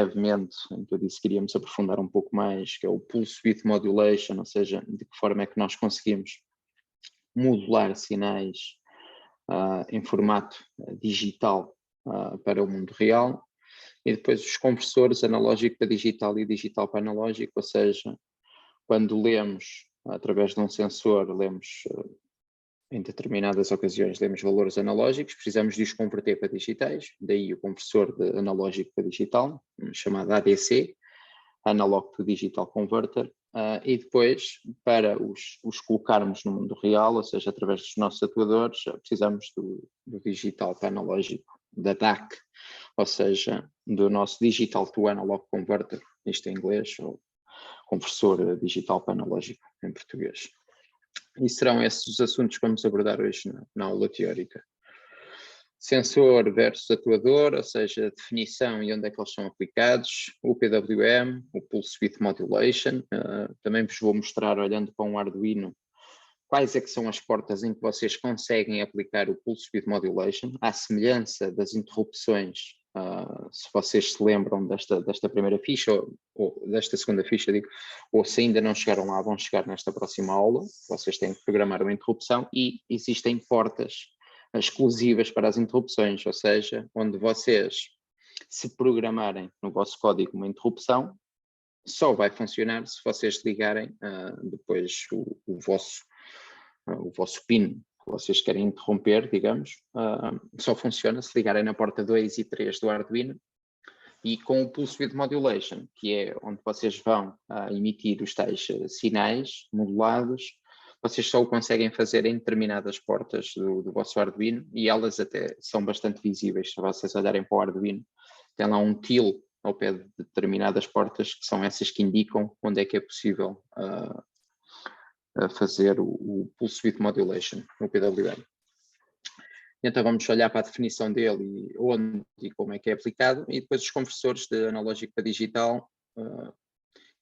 brevemente, em que eu disse que iríamos aprofundar um pouco mais, que é o Pulse Width Modulation, ou seja, de que forma é que nós conseguimos modular sinais em formato digital para o mundo real, e depois os conversores analógico para digital e digital para analógico, ou seja, quando lemos através de um sensor, lemos em determinadas ocasiões, lemos valores analógicos, precisamos de os converter para digitais, daí o conversor de analógico para digital, chamado ADC, Analog to Digital Converter, e depois, para os colocarmos no mundo real, ou seja, através dos nossos atuadores, precisamos do digital para analógico, da DAC, ou seja, do nosso Digital to Analog Converter, isto em inglês, ou conversor digital para analógico em português. E serão esses os assuntos que vamos abordar hoje na aula teórica. Sensor versus atuador, ou seja, a definição e onde é que eles são aplicados, o PWM, o Pulse Width Modulation, também vos vou mostrar, olhando para um Arduino, quais é que são as portas em que vocês conseguem aplicar o Pulse Width Modulation, à semelhança das interrupções, se vocês se lembram desta primeira ficha, ou desta segunda ficha, digo, ou se ainda não chegaram lá, vão chegar nesta próxima aula, vocês têm que programar uma interrupção e existem portas exclusivas para as interrupções, ou seja, onde vocês, se programarem no vosso código uma interrupção, só vai funcionar se vocês ligarem depois o vosso pin que vocês querem interromper, digamos, só funciona se ligarem na porta 2 e 3 do Arduino, e com o Pulse Width Modulation, que é onde vocês vão emitir os tais sinais modulados, vocês só o conseguem fazer em determinadas portas do vosso Arduino, e elas até são bastante visíveis. Se vocês olharem para o Arduino, tem lá um til ao pé de determinadas portas, que são essas que indicam onde é que é possível fazer o Pulse Width Modulation, o PWM. Então vamos olhar para a definição dele e onde e como é que é aplicado, e depois os conversores de analógico para digital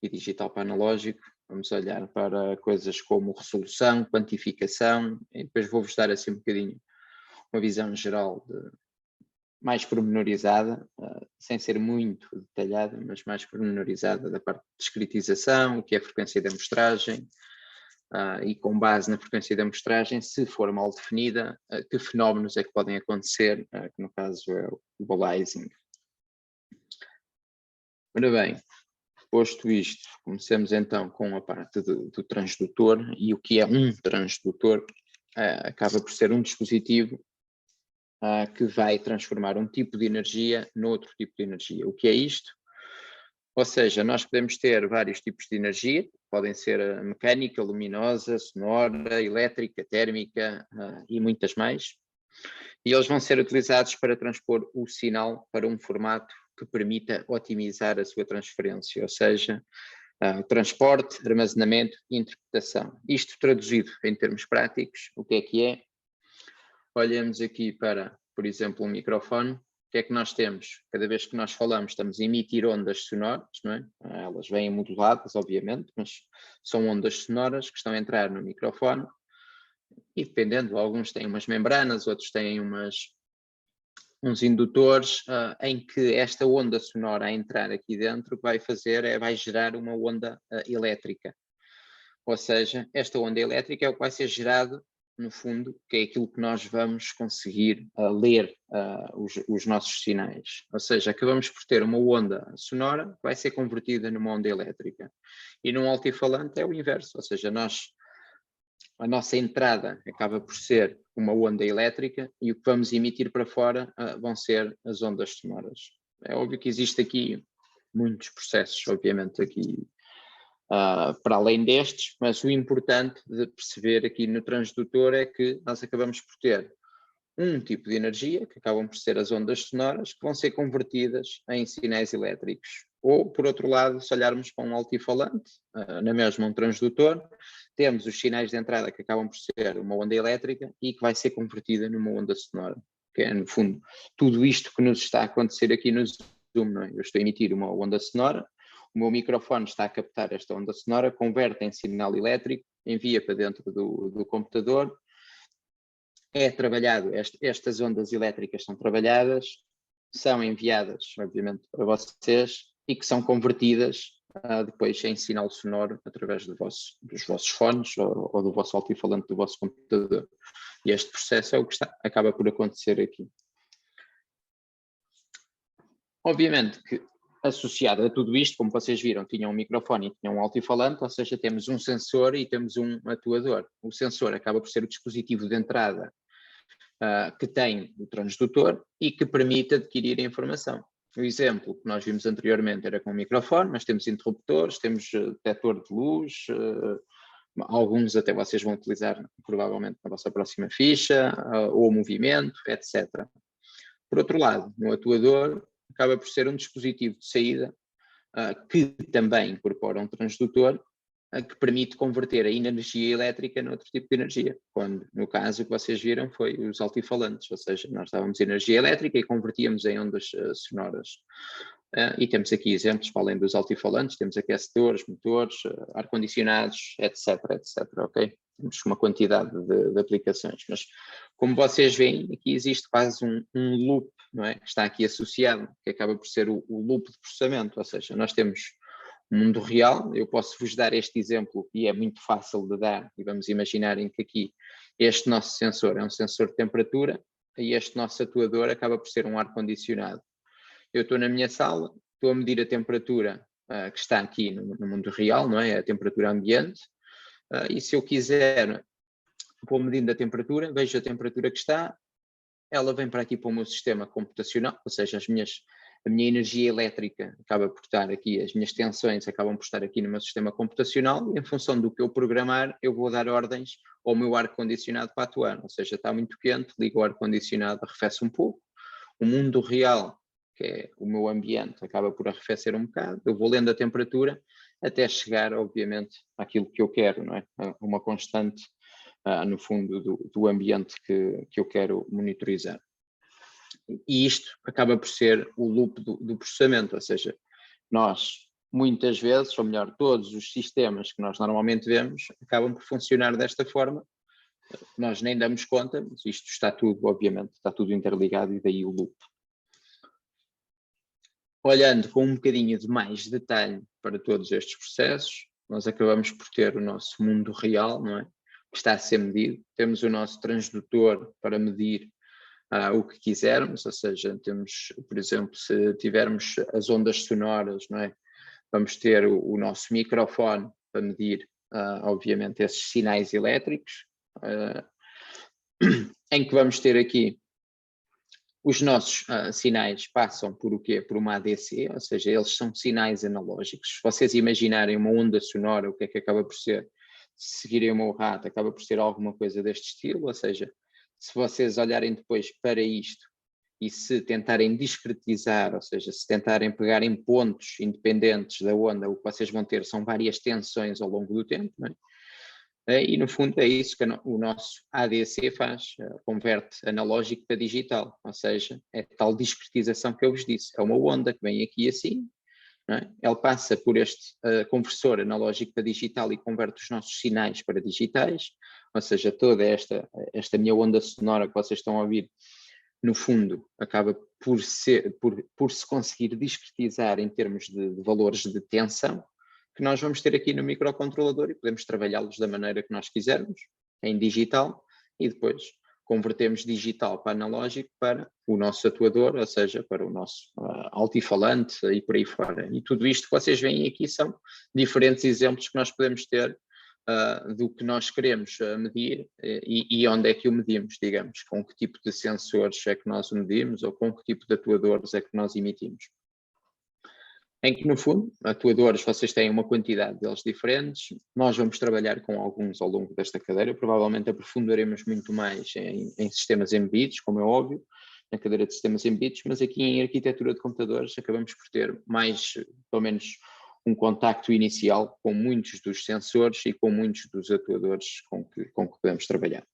e digital para analógico. Vamos olhar para coisas como resolução, quantificação, e depois vou-vos dar assim um bocadinho uma visão geral mais pormenorizada, sem ser muito detalhada, mas mais pormenorizada da parte de discretização, o que é frequência de amostragem, e com base na frequência de amostragem, se for mal definida, que fenómenos é que podem acontecer, que no caso é o equalizing. Ora bem, posto isto, comecemos então com a parte do transdutor, e o que é um transdutor? Acaba por ser um dispositivo que vai transformar um tipo de energia noutro tipo de energia. O que é isto? Ou seja, nós podemos ter vários tipos de energia, podem ser mecânica, luminosa, sonora, elétrica, térmica e muitas mais. E eles vão ser utilizados para transpor o sinal para um formato que permita otimizar a sua transferência, ou seja, transporte, armazenamento e interpretação. Isto traduzido em termos práticos, o que é? Olhamos aqui para, por exemplo, um microfone. O que é que nós temos? Cada vez que nós falamos, estamos a emitir ondas sonoras, não é? Elas vêm moduladas, obviamente, mas são ondas sonoras que estão a entrar no microfone, e dependendo, alguns têm umas membranas, outros têm uns indutores, em que esta onda sonora a entrar aqui dentro, o que vai fazer vai gerar uma onda elétrica. Ou seja, esta onda elétrica é o que vai ser gerado, no fundo, que é aquilo que nós vamos conseguir ler os nossos sinais. Ou seja, acabamos por ter uma onda sonora que vai ser convertida numa onda elétrica. E num altifalante é o inverso, ou seja, a nossa entrada acaba por ser uma onda elétrica e o que vamos emitir para fora vão ser as ondas sonoras. É óbvio que existe aqui muitos processos, obviamente, aqui para além destes, mas o importante de perceber aqui no transdutor é que nós acabamos por ter um tipo de energia, que acabam por ser as ondas sonoras, que vão ser convertidas em sinais elétricos. Ou, por outro lado, se olharmos para um altifalante, na mesma um transdutor, temos os sinais de entrada que acabam por ser uma onda elétrica e que vai ser convertida numa onda sonora, que é, no fundo, tudo isto que nos está a acontecer aqui no Zoom, não é? Eu estou a emitir uma onda sonora, o meu microfone está a captar esta onda sonora, converte em sinal elétrico, envia para dentro do computador, é trabalhado, estas ondas elétricas são trabalhadas, são enviadas, obviamente, para vocês, e que são convertidas depois em sinal sonoro através dos vossos fones ou do vosso altifalante do vosso computador. E este processo é o que acaba por acontecer aqui. Obviamente que associado a tudo isto, como vocês viram, tinha um microfone e tinha um altifalante, ou seja, temos um sensor e temos um atuador. O sensor acaba por ser o dispositivo de entrada que tem o transdutor e que permite adquirir a informação. O exemplo que nós vimos anteriormente era com o microfone, mas temos interruptores, temos detector de luz, alguns até vocês vão utilizar provavelmente na vossa próxima ficha, ou movimento, etc. Por outro lado, no atuador, acaba por ser um dispositivo de saída que também incorpora um transdutor que permite converter a energia elétrica noutro tipo de energia, quando no caso o que vocês viram foi os altifalantes, ou seja, nós dávamos energia elétrica e convertíamos em ondas sonoras. E temos aqui exemplos, para além dos altifalantes, temos aquecedores, motores, ar-condicionados, etc, ok? Temos uma quantidade de aplicações, mas como vocês veem, aqui existe quase um loop, não é? Que está aqui associado, que acaba por ser o loop de processamento, ou seja, nós temos o mundo real, eu posso vos dar este exemplo e é muito fácil de dar, e vamos imaginar em que aqui este nosso sensor é um sensor de temperatura e este nosso atuador acaba por ser um ar-condicionado. Eu estou na minha sala, estou a medir a temperatura que está aqui no mundo real, não é? A temperatura ambiente, e se eu quiser, vou medindo a temperatura, vejo a temperatura que está, ela vem para aqui para o meu sistema computacional, ou seja, a minha energia elétrica acaba por estar aqui, as minhas tensões acabam por estar aqui no meu sistema computacional e em função do que eu programar, eu vou dar ordens ao meu ar-condicionado para atuar, ou seja, está muito quente, ligo o ar-condicionado, arrefece um pouco, o mundo real, que é o meu ambiente, acaba por arrefecer um bocado, eu vou lendo a temperatura até chegar, obviamente, àquilo que eu quero, não é? Uma constante, no fundo, do ambiente que eu quero monitorizar. E isto acaba por ser o loop do processamento, ou seja, nós muitas vezes, ou melhor, todos os sistemas que nós normalmente vemos acabam por funcionar desta forma, nós nem damos conta, mas isto está tudo, obviamente, está tudo interligado e daí o loop. Olhando com um bocadinho de mais detalhe para todos estes processos, nós acabamos por ter o nosso mundo real, não é? Que está a ser medido, temos o nosso transdutor para medir o que quisermos, ou seja, temos, por exemplo, se tivermos as ondas sonoras, não é? Vamos ter o nosso microfone para medir, obviamente, esses sinais elétricos, em que vamos ter aqui os nossos sinais passam por o quê? Por uma ADC, ou seja, eles são sinais analógicos. Se vocês imaginarem uma onda sonora, o que é que acaba por ser? Se seguirem o meu rato, acaba por ser alguma coisa deste estilo, ou seja, se vocês olharem depois para isto e se tentarem discretizar, ou seja, se tentarem pegar em pontos independentes da onda, o que vocês vão ter são várias tensões ao longo do tempo, não é? E no fundo é isso que o nosso ADC faz, converte analógico para digital, ou seja, é tal discretização que eu vos disse, é uma onda que vem aqui assim, não é? Ele passa por este conversor analógico para digital e converte os nossos sinais para digitais, ou seja, toda esta minha onda sonora que vocês estão a ouvir, no fundo, acaba por se conseguir discretizar em termos de valores de tensão, que nós vamos ter aqui no microcontrolador e podemos trabalhá-los da maneira que nós quisermos, em digital, e depois convertemos digital para analógico para o nosso atuador, ou seja, para o nosso altifalante e por aí fora. E tudo isto que vocês veem aqui são diferentes exemplos que nós podemos ter do que nós queremos medir e onde é que o medimos, digamos, com que tipo de sensores é que nós o medimos ou com que tipo de atuadores é que nós emitimos. Em que, no fundo, atuadores, vocês têm uma quantidade deles diferentes, nós vamos trabalhar com alguns ao longo desta cadeira, provavelmente aprofundaremos muito mais em sistemas embebidos, como é óbvio, na cadeira de sistemas embebidos, mas aqui em arquitetura de computadores acabamos por ter mais, pelo menos, um contacto inicial com muitos dos sensores e com muitos dos atuadores com que podemos trabalhar.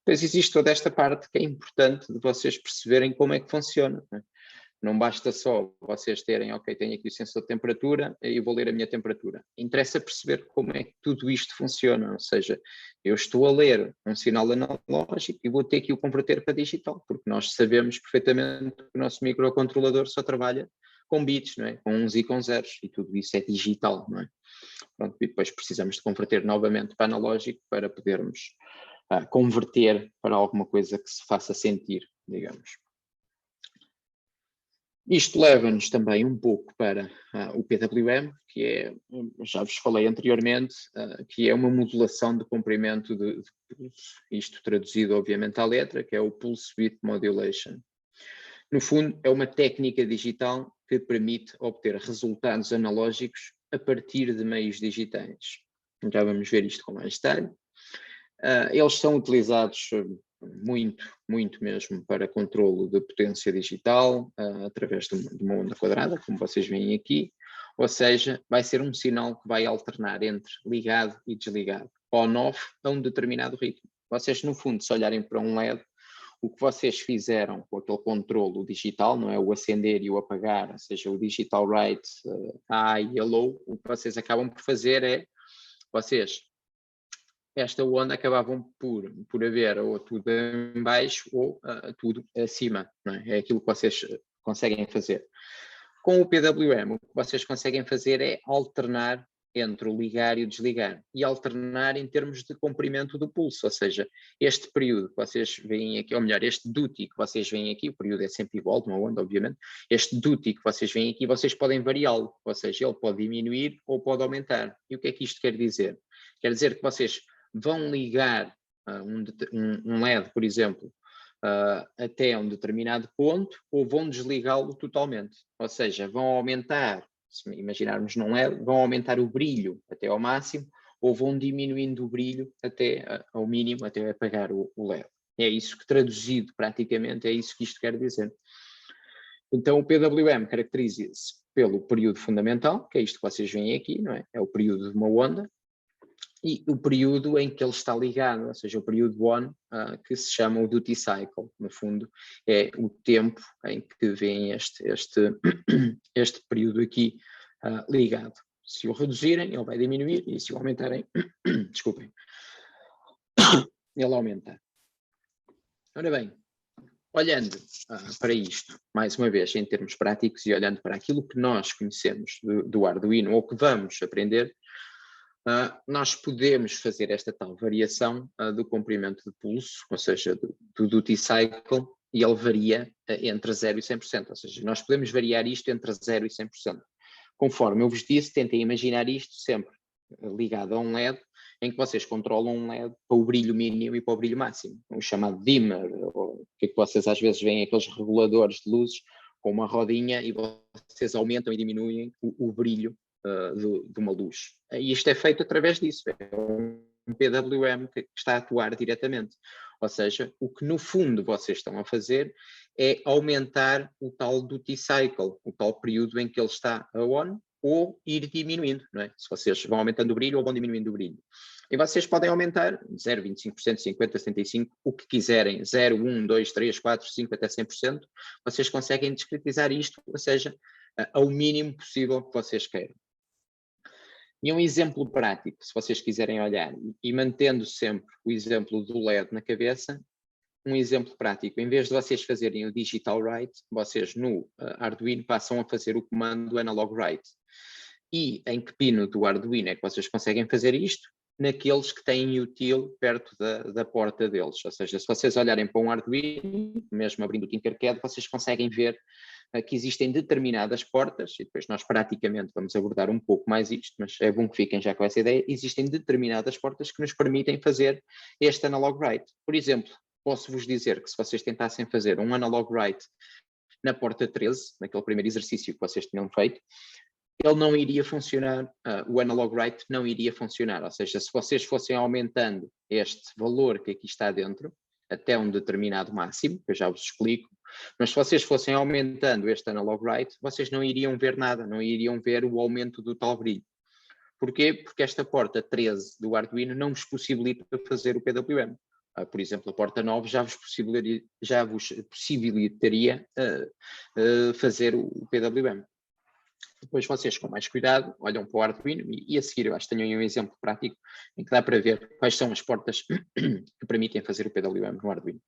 Depois existe toda esta parte que é importante de vocês perceberem como é que funciona, não é? Não basta só vocês terem, ok, tenho aqui o sensor de temperatura e vou ler a minha temperatura. Interessa perceber como é que tudo isto funciona, ou seja, eu estou a ler um sinal analógico e vou ter que o converter para digital, porque nós sabemos perfeitamente que o nosso microcontrolador só trabalha com bits, não é? Com uns e com zeros, e tudo isso é digital, não é? Pronto, e depois precisamos de converter novamente para analógico para podermos converter para alguma coisa que se faça sentir, digamos. Isto leva-nos também um pouco para o PWM, que é, já vos falei anteriormente, que é uma modulação de comprimento de pulso, isto traduzido obviamente à letra, que é o Pulse Width Modulation. No fundo, é uma técnica digital que permite obter resultados analógicos a partir de meios digitais. Já vamos ver isto com mais detalhe. Eles são utilizados muito mesmo para controlo de potência digital, através de uma onda quadrada, como vocês veem aqui, ou seja, vai ser um sinal que vai alternar entre ligado e desligado, on-off a um determinado ritmo. Vocês, no fundo, se olharem para um LED, o que vocês fizeram com aquele controlo digital, não é? O acender e o apagar, ou seja, o digital write, high e low, o que vocês acabam por fazer é, vocês, esta onda acabavam por haver ou tudo em baixo ou tudo acima, não é? É aquilo que vocês conseguem fazer. Com o PWM, o que vocês conseguem fazer é alternar entre o ligar e o desligar, e alternar em termos de comprimento do pulso, ou seja, este período que vocês veem aqui, ou melhor, este duty que vocês veem aqui, o período é sempre igual, de uma onda, obviamente, este duty que vocês veem aqui, vocês podem variá-lo, ou seja, ele pode diminuir ou pode aumentar. E o que é que isto quer dizer? Quer dizer que vocês vão ligar um LED, por exemplo, até um determinado ponto, ou vão desligá-lo totalmente, ou seja, vão aumentar, se imaginarmos num LED, vão aumentar o brilho até ao máximo, ou vão diminuindo o brilho até ao mínimo, até apagar o LED. É isso que, traduzido praticamente, é isso que isto quer dizer. Então o PWM caracteriza-se pelo período fundamental, que é isto que vocês veem aqui, não é? É o período de uma onda, e o período em que ele está ligado, ou seja, o período on, que se chama o duty cycle, no fundo, é o tempo em que vem este período aqui ligado. Se o reduzirem, ele vai diminuir, e se o aumentarem, desculpem, ele aumenta. Ora bem, olhando para isto, mais uma vez, em termos práticos, e olhando para aquilo que nós conhecemos do Arduino, ou que vamos aprender, nós podemos fazer esta tal variação do comprimento de pulso, ou seja, do duty cycle, e ele varia entre 0 e 100%, ou seja, nós podemos variar isto entre 0 e 100%. Conforme eu vos disse, tentem imaginar isto sempre ligado a um LED, em que vocês controlam um LED para o brilho mínimo e para o brilho máximo, o chamado dimmer, ou o que é que vocês às vezes veem, aqueles reguladores de luzes com uma rodinha, e vocês aumentam e diminuem o brilho de uma luz. E isto é feito através disso, é um PWM que está a atuar diretamente. Ou seja, o que no fundo vocês estão a fazer é aumentar o tal duty cycle, o tal período em que ele está a on, ou ir diminuindo, não é? Se vocês vão aumentando o brilho ou vão diminuindo o brilho. E vocês podem aumentar 0, 25%, 50%, 75%, o que quiserem, 0, 1, 2, 3, 4, 5, até 100%, vocês conseguem discretizar isto, ou seja, ao mínimo possível que vocês queiram. E um exemplo prático, se vocês quiserem olhar, e mantendo sempre o exemplo do LED na cabeça, um exemplo prático, em vez de vocês fazerem o digital write, vocês no Arduino passam a fazer o comando analog write. E em que pino do Arduino é que vocês conseguem fazer isto? Naqueles que têm util perto da porta deles. Ou seja, se vocês olharem para um Arduino, mesmo abrindo o Tinkercad, vocês conseguem ver que existem determinadas portas, e depois nós praticamente vamos abordar um pouco mais isto, mas é bom que fiquem já com essa ideia, existem determinadas portas que nos permitem fazer este analog write. Por exemplo, posso-vos dizer que se vocês tentassem fazer um analog write na porta 13, naquele primeiro exercício que vocês tinham feito, ele não iria funcionar, o analog write não iria funcionar, ou seja, se vocês fossem aumentando este valor que aqui está dentro, até um determinado máximo, que eu já vos explico, mas se vocês fossem aumentando este analog write, vocês não iriam ver nada, não iriam ver o aumento do tal brilho. Porquê? Porque esta porta 13 do Arduino não vos possibilita fazer o PWM. Por exemplo, a porta 9 já vos possibilitaria fazer o PWM. Depois vocês, com mais cuidado, olham para o Arduino e a seguir eu acho que tenho um exemplo prático em que dá para ver quais são as portas que permitem fazer o PWM no Arduino.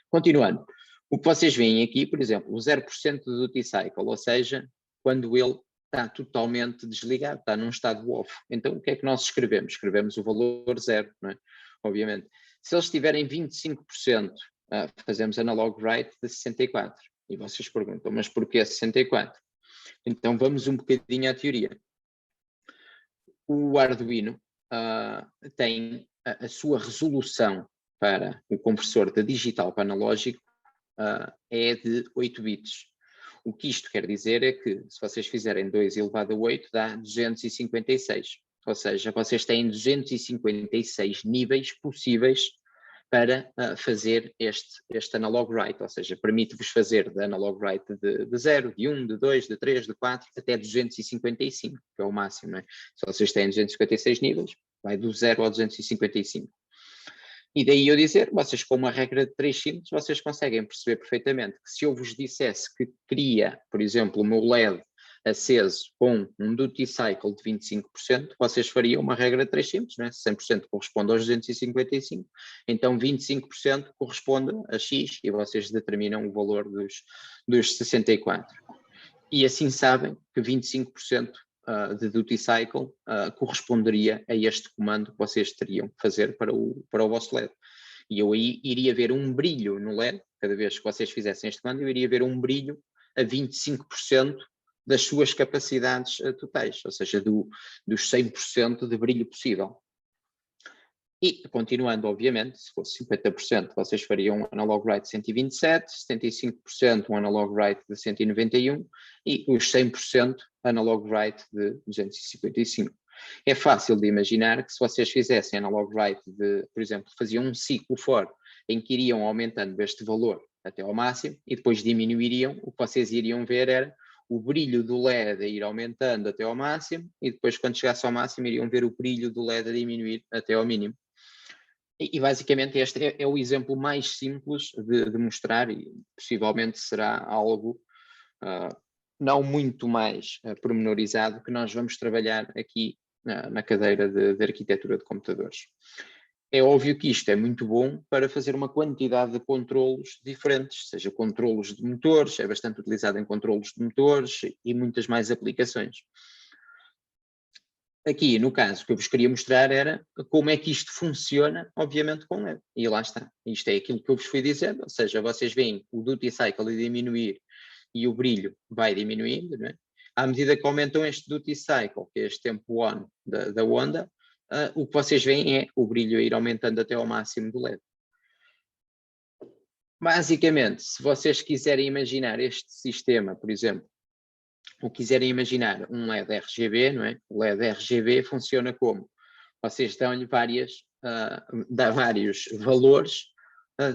Continuando, O que vocês veem aqui, por exemplo, o 0% do duty cycle, ou seja, quando ele está totalmente desligado, está num estado off. Então, o que é que nós escrevemos? Escrevemos o valor 0, não é? Obviamente. Se eles tiverem 25%, fazemos analog write de 64. E vocês perguntam, mas porquê 64? Então, vamos um bocadinho à teoria. O Arduino tem a sua resolução para o conversor de digital para analógico é de 8 bits. O que isto quer dizer é que, se vocês fizerem 2 elevado a 8, dá 256. Ou seja, vocês têm 256 níveis possíveis para fazer este analog write, ou seja, permite-vos fazer de analog write de 0, de 1, de 2, de 3, de 4, até 255, que é o máximo, não é? Se vocês têm 256 níveis, vai do 0 ao 255. E daí eu dizer, vocês com uma regra de 3 simples, vocês conseguem perceber perfeitamente que se eu vos dissesse que queria, por exemplo, o meu LED aceso com um duty cycle de 25%, vocês fariam uma regra de 3 simples, né? 100% corresponde aos 255, então 25% corresponde a X e vocês determinam o valor dos 64. E assim sabem que 25% de duty cycle corresponderia a este comando que vocês teriam que fazer para o vosso LED. E eu aí iria ver um brilho no LED, cada vez que vocês fizessem este comando, eu iria ver um brilho a 25% das suas capacidades totais, ou seja, dos 100% de brilho possível. E, continuando, obviamente, se fosse 50%, vocês fariam um analog write de 127, 75% um analog write de 191 e os 100% analog write de 255. É fácil de imaginar que se vocês fizessem analog write de, por exemplo, faziam um ciclo for em que iriam aumentando este valor até ao máximo e depois diminuiriam, o que vocês iriam ver era o brilho do LED a ir aumentando até ao máximo e depois quando chegasse ao máximo iriam ver o brilho do LED a diminuir até ao mínimo. E basicamente este é o exemplo mais simples de mostrar e possivelmente será algo não muito mais pormenorizado que nós vamos trabalhar aqui na cadeira de arquitetura de computadores. É óbvio que isto é muito bom para fazer uma quantidade de controlos diferentes, seja controlos de motores, é bastante utilizado em controlos de motores e muitas mais aplicações. Aqui, no caso, o que eu vos queria mostrar era como é que isto funciona, obviamente, com LED. E lá está. Isto é aquilo que eu vos fui dizendo, ou seja, vocês veem o duty cycle a diminuir e o brilho vai diminuindo, não é? À medida que aumentam este duty cycle, que é este tempo on da onda, o que vocês veem é o brilho a ir aumentando até ao máximo do LED. Basicamente, se vocês quiserem imaginar este sistema, por exemplo, ou quiserem imaginar um LED RGB, não é? O LED RGB funciona como? Vocês dão-lhe dá vários valores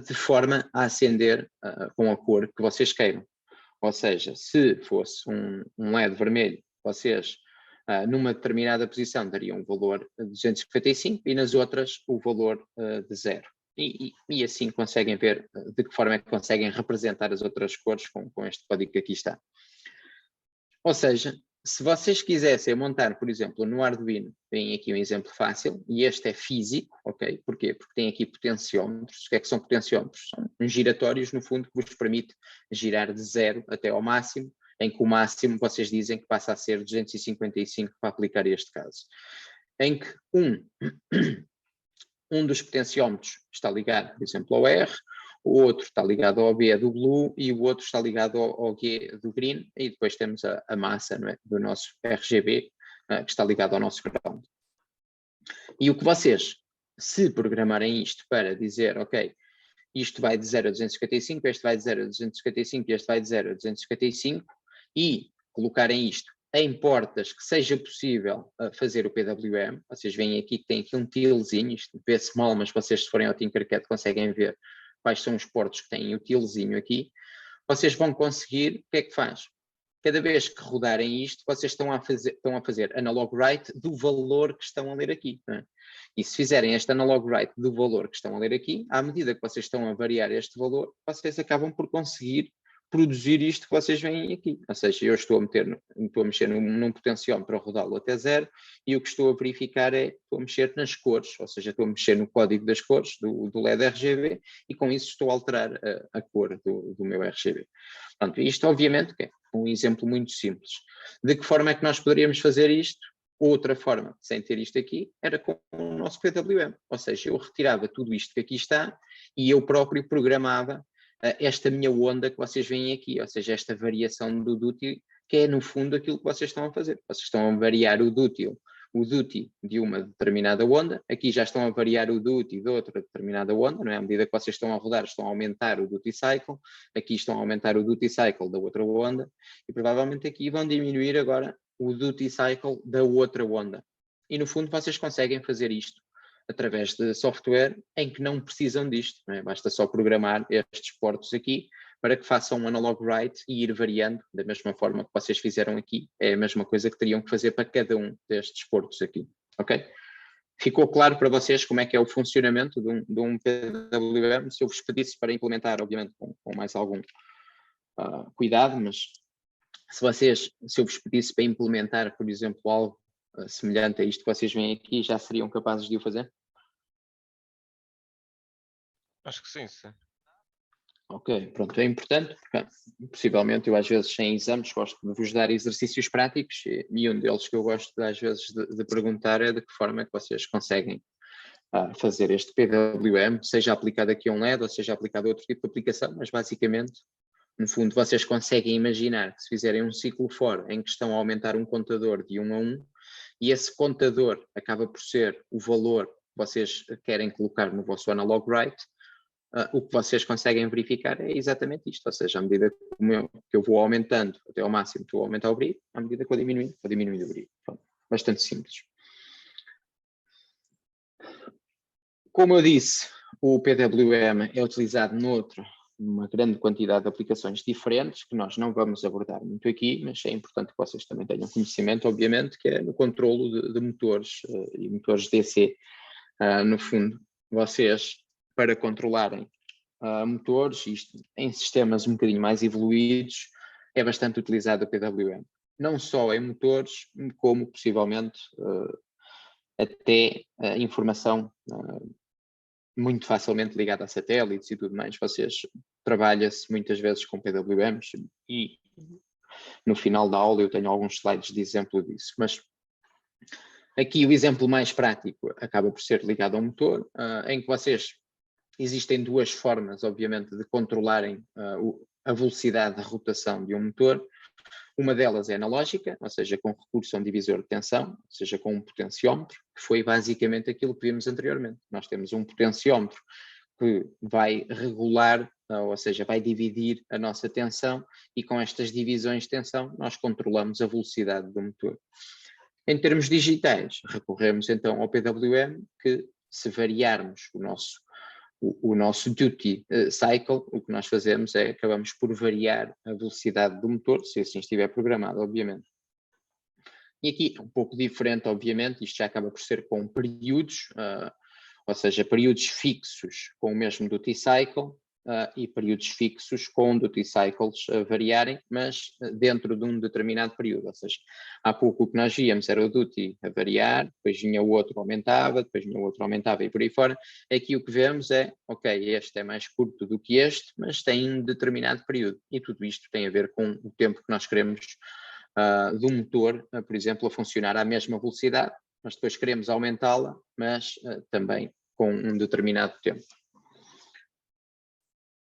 de forma a acender com a cor que vocês queiram. Ou seja, se fosse um LED vermelho, vocês numa determinada posição dariam um valor de 255 e nas outras o valor de 0. E assim conseguem ver de que forma é que conseguem representar as outras cores com este código que aqui está. Ou seja, se vocês quisessem montar, por exemplo, no Arduino, tem aqui um exemplo fácil, e este é físico, ok? Porquê? Porque tem aqui potenciómetros. O que é que são potenciómetros? São giratórios, no fundo, que vos permite girar de 0 até ao máximo, em que o máximo vocês dizem que passa a ser 255 para aplicar este caso. Em que um dos potenciómetros está ligado, por exemplo, ao R, o outro está ligado ao B do Blue e o outro está ligado ao G do Green, e depois temos a massa, não é, do nosso RGB, que está ligado ao nosso ground. E o que vocês, se programarem isto para dizer, ok, isto vai de 0 a 255, este vai de 0 a 255 e este vai de 0 a 255, e colocarem isto em portas que seja possível fazer o PWM, vocês veem aqui que tem aqui um tilzinho, isto vê-se mal, mas vocês se forem ao Tinkercad conseguem ver quais são os portos que têm o tilzinho aqui, vocês vão conseguir, o que é que faz? Cada vez que rodarem isto, vocês estão a fazer analog write do valor que estão a ler aqui. Não é? E se fizerem este analog write do valor que estão a ler aqui, à medida que vocês estão a variar este valor, vocês acabam por conseguir produzir isto que vocês veem aqui. Ou seja, eu estou a mexer num potenciómetro para rodá-lo até 0 e o que estou a verificar estou a mexer nas cores, ou seja, estou a mexer no código das cores do LED RGB e com isso estou a alterar a cor do meu RGB. Portanto, isto obviamente é um exemplo muito simples. De que forma é que nós poderíamos fazer isto? Outra forma, sem ter isto aqui, era com o nosso PWM. Ou seja, eu retirava tudo isto que aqui está e eu próprio programava esta minha onda que vocês veem aqui, ou seja, esta variação do duty, que é no fundo aquilo que vocês estão a fazer. Vocês estão a variar o duty de uma determinada onda, aqui já estão a variar o duty de outra determinada onda, não é? À medida que vocês estão a rodar, estão a aumentar o duty cycle, aqui estão a aumentar o duty cycle da outra onda, e provavelmente aqui vão diminuir agora o duty cycle da outra onda. E no fundo vocês conseguem fazer isto através de software em que não precisam disto, não é? Basta só programar estes portos aqui para que façam um analog write e ir variando da mesma forma que vocês fizeram aqui. É a mesma coisa que teriam que fazer para cada um destes portos aqui, ok? Ficou claro para vocês como é que é o funcionamento de um PWM? Se eu vos pedisse para implementar, obviamente com mais algum cuidado, mas se eu vos pedisse para implementar, por exemplo, algo semelhante a isto que vocês veem aqui, já seriam capazes de o fazer? Acho que sim. Ok, pronto, é importante, porque possivelmente eu às vezes em exames gosto de vos dar exercícios práticos e um deles que eu gosto às vezes de perguntar é de que forma é que vocês conseguem fazer este PWM, seja aplicado aqui a um LED ou seja aplicado a outro tipo de aplicação, mas basicamente, no fundo, vocês conseguem imaginar que se fizerem um ciclo for em que estão a aumentar um contador de 1 a 1 e esse contador acaba por ser o valor que vocês querem colocar no vosso analog write, o que vocês conseguem verificar é exatamente isto, ou seja, à medida que eu vou aumentando até ao máximo, estou a aumentar o brilho, à medida que vou diminuindo o brilho. Pronto, bastante simples. Como eu disse, o PWM é utilizado numa grande quantidade de aplicações diferentes, que nós não vamos abordar muito aqui, mas é importante que vocês também tenham conhecimento, obviamente, que é no controlo de motores e motores DC. No fundo, vocês, para controlarem motores, isto em sistemas um bocadinho mais evoluídos, é bastante utilizado o PWM. Não só em motores, como possivelmente até informação muito facilmente ligada a satélites e tudo mais. Trabalha-se muitas vezes com PWMs e no final da aula eu tenho alguns slides de exemplo disso, mas aqui o exemplo mais prático acaba por ser ligado ao motor, em que existem duas formas, obviamente, de controlarem a velocidade de rotação de um motor. Uma delas é analógica, ou seja, com recurso a um divisor de tensão, ou seja, com um potenciómetro, que foi basicamente aquilo que vimos anteriormente. Nós temos um potenciómetro que vai regular, ou seja, vai dividir a nossa tensão e com estas divisões de tensão nós controlamos a velocidade do motor. Em termos digitais, recorremos então ao PWM, que se variarmos o nosso duty cycle, o que nós fazemos é acabamos por variar a velocidade do motor, se assim estiver programado, obviamente. E aqui é um pouco diferente, obviamente, isto já acaba por ser com períodos, ou seja, períodos fixos com o mesmo duty cycle e períodos fixos com duty cycles a variarem, mas dentro de um determinado período, ou seja, há pouco o que nós víamos era o duty a variar, depois vinha o outro aumentava, depois vinha o outro aumentava e por aí fora. Aqui o que vemos é, ok, este é mais curto do que este, mas tem um determinado período e tudo isto tem a ver com o tempo que nós queremos do motor, por exemplo, a funcionar à mesma velocidade, mas depois queremos aumentá-la, mas também com um determinado tempo.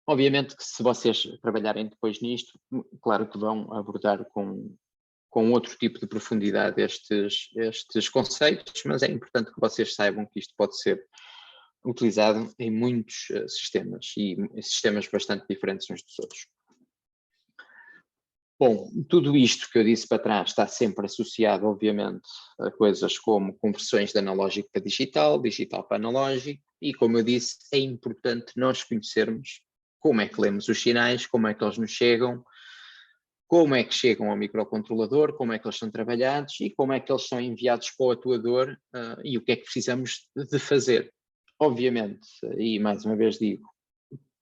Obviamente que se vocês trabalharem depois nisto, claro que vão abordar com outro tipo de profundidade estes conceitos, mas é importante que vocês saibam que isto pode ser utilizado em muitos sistemas e sistemas bastante diferentes uns dos outros. Bom, tudo isto que eu disse para trás está sempre associado, obviamente, a coisas como conversões de analógico para digital, digital para analógico, e como eu disse, é importante nós conhecermos como é que lemos os sinais, como é que eles nos chegam, como é que chegam ao microcontrolador, como é que eles são trabalhados e como é que eles são enviados para o atuador e o que é que precisamos de fazer. Obviamente, e mais uma vez digo,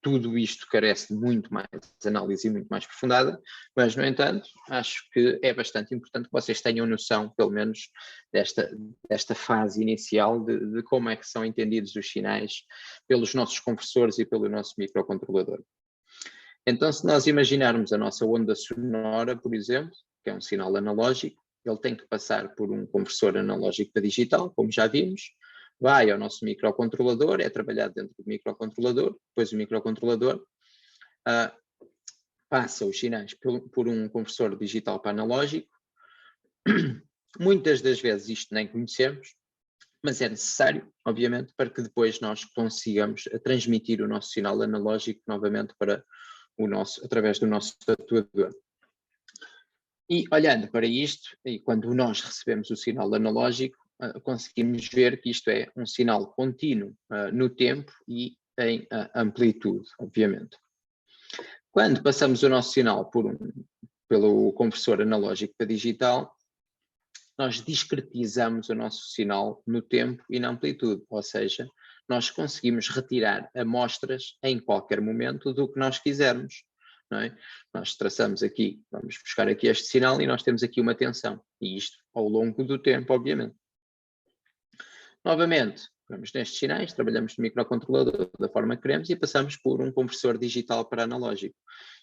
tudo isto carece de muito mais análise e muito mais aprofundada, mas, no entanto, acho que é bastante importante que vocês tenham noção, pelo menos, desta fase inicial de como é que são entendidos os sinais pelos nossos conversores e pelo nosso microcontrolador. Então, se nós imaginarmos a nossa onda sonora, por exemplo, que é um sinal analógico, ele tem que passar por um conversor analógico para digital, como já vimos, vai ao nosso microcontrolador, é trabalhado dentro do microcontrolador, depois o microcontrolador passa os sinais por um conversor digital para analógico. Muitas das vezes isto nem conhecemos, mas é necessário, obviamente, para que depois nós consigamos transmitir o nosso sinal analógico novamente para através do nosso atuador. E olhando para isto, e quando nós recebemos o sinal analógico, conseguimos ver que isto é um sinal contínuo no tempo e em amplitude, obviamente. Quando passamos o nosso sinal pelo conversor analógico para digital, nós discretizamos o nosso sinal no tempo e na amplitude, ou seja, nós conseguimos retirar amostras em qualquer momento do que nós quisermos. Não é? Nós traçamos aqui, vamos buscar aqui este sinal e nós temos aqui uma tensão, e isto ao longo do tempo, obviamente. Novamente, vamos nestes sinais, trabalhamos no microcontrolador da forma que queremos e passamos por um conversor digital para analógico.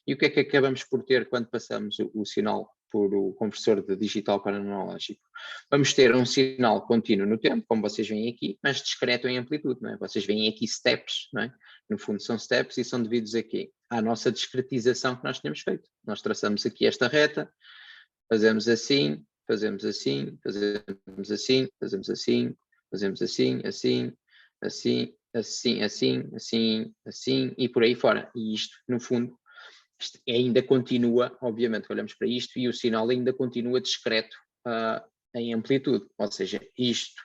E o que é que acabamos por ter quando passamos o sinal por o conversor de digital para analógico? Vamos ter um sinal contínuo no tempo, como vocês veem aqui, mas discreto em amplitude, não é? Vocês veem aqui steps, não é? No fundo são steps e são devidos aqui à nossa discretização que nós tínhamos feito. Nós traçamos aqui esta reta, fazemos assim, fazemos assim, fazemos assim, fazemos assim, fazemos assim, assim, assim, assim, assim, assim, assim e por aí fora. E isto, no fundo, isto ainda continua, obviamente, olhamos para isto e o sinal ainda continua discreto em amplitude. Ou seja, isto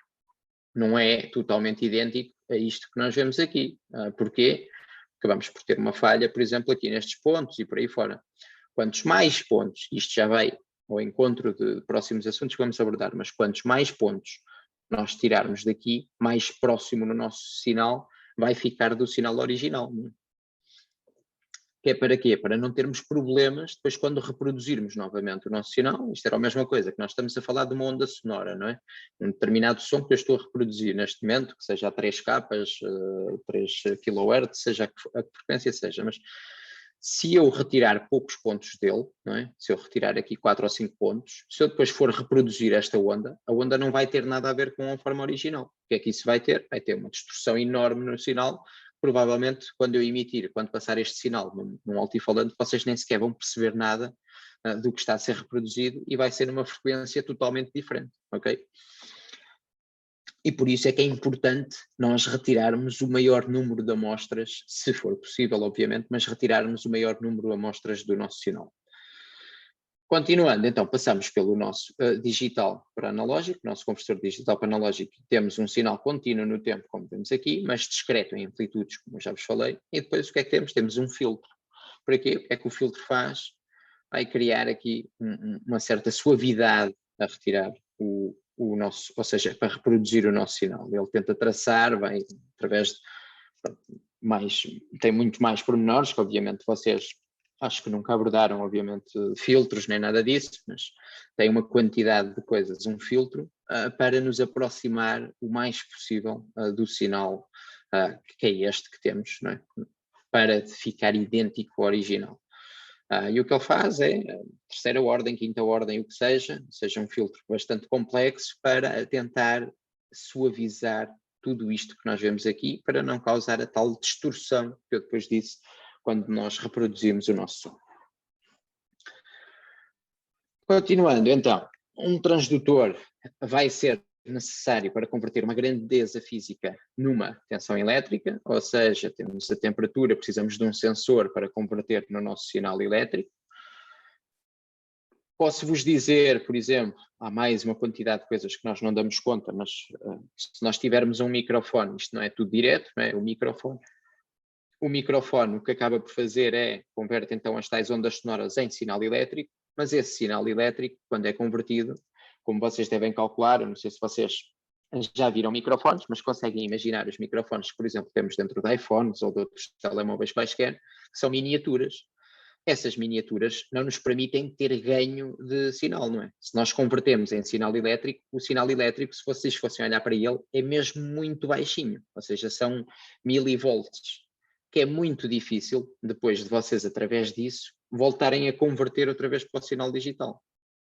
não é totalmente idêntico a isto que nós vemos aqui. Porquê? Acabamos por ter uma falha, por exemplo, aqui nestes pontos e por aí fora. Quantos mais pontos, isto já vai ao encontro de próximos assuntos que vamos abordar, mas quantos mais pontos nós tirarmos daqui, mais próximo no nosso sinal vai ficar do sinal original. Não é? Que é para quê? Para não termos problemas depois quando reproduzirmos novamente o nosso sinal. Isto era a mesma coisa, que nós estamos a falar de uma onda sonora, não é? Um determinado som que eu estou a reproduzir neste momento, que seja a 3 capas, 3 kHz, seja a que frequência seja, mas se eu retirar poucos pontos dele, não é? Se eu retirar aqui 4 ou 5 pontos, se eu depois for reproduzir esta onda, a onda não vai ter nada a ver com a forma original. O que é que isso vai ter? Vai ter uma distorção enorme no sinal. Provavelmente, quando eu emitir, quando passar este sinal num altifalante, vocês nem sequer vão perceber nada do que está a ser reproduzido e vai ser numa frequência totalmente diferente, ok? E por isso é que é importante nós retirarmos o maior número de amostras, se for possível, obviamente, mas retirarmos o maior número de amostras do nosso sinal. Continuando, então, passamos pelo nosso digital para analógico, nosso conversor digital para analógico, temos um sinal contínuo no tempo, como vemos aqui, mas discreto em amplitudes, como já vos falei, e depois o que é que temos? Temos um filtro. Para quê? O que é que o filtro faz? Vai criar aqui uma certa suavidade a retirar o nosso, ou seja, para reproduzir o nosso sinal. Ele tenta traçar, vai através de tem muito mais pormenores, que obviamente vocês acho que nunca abordaram, obviamente, filtros nem nada disso, mas tem uma quantidade de coisas, um filtro, para nos aproximar o mais possível do sinal, que é este que temos, não é? Para ficar idêntico ao original. E o que ele faz é terceira ordem, quinta ordem, o que seja um filtro bastante complexo para tentar suavizar tudo isto que nós vemos aqui, para não causar a tal distorção que eu depois disse quando nós reproduzimos o nosso som. Continuando, então, um transdutor vai ser necessário para converter uma grandeza física numa tensão elétrica, ou seja, temos a temperatura, precisamos de um sensor para converter no nosso sinal elétrico. Posso-vos dizer, por exemplo, há mais uma quantidade de coisas que nós não damos conta, mas se nós tivermos um microfone, isto não é tudo direto, não é? O microfone o que acaba por fazer é converte então as tais ondas sonoras em sinal elétrico, mas esse sinal elétrico, quando é convertido, como vocês devem calcular, eu não sei se vocês já viram microfones, mas conseguem imaginar os microfones que, por exemplo, temos dentro de iPhones ou de outros telemóveis quaisquer, que são miniaturas. Essas miniaturas não nos permitem ter ganho de sinal, não é? Se nós convertemos em sinal elétrico, o sinal elétrico, se vocês fossem olhar para ele, é mesmo muito baixinho, ou seja, são milivolts, que é muito difícil, depois de vocês, através disso, voltarem a converter outra vez para o sinal digital.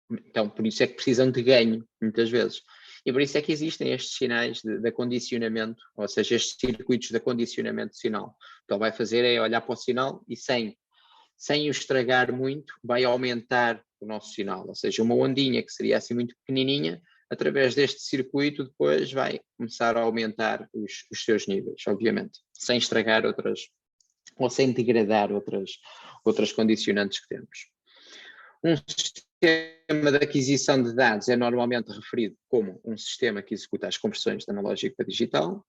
Então, por isso é que precisam de ganho, muitas vezes. E por isso é que existem estes sinais de acondicionamento, ou seja, estes circuitos de acondicionamento de sinal. O que ele vai fazer é olhar para o sinal e sem o estragar muito, vai aumentar o nosso sinal. Ou seja, uma ondinha que seria assim muito pequenininha, através deste circuito depois vai começar a aumentar os seus níveis, obviamente, sem estragar outras, ou sem degradar outras condicionantes que temos. Um sistema de aquisição de dados é normalmente referido como um sistema que executa as conversões de analógico para digital,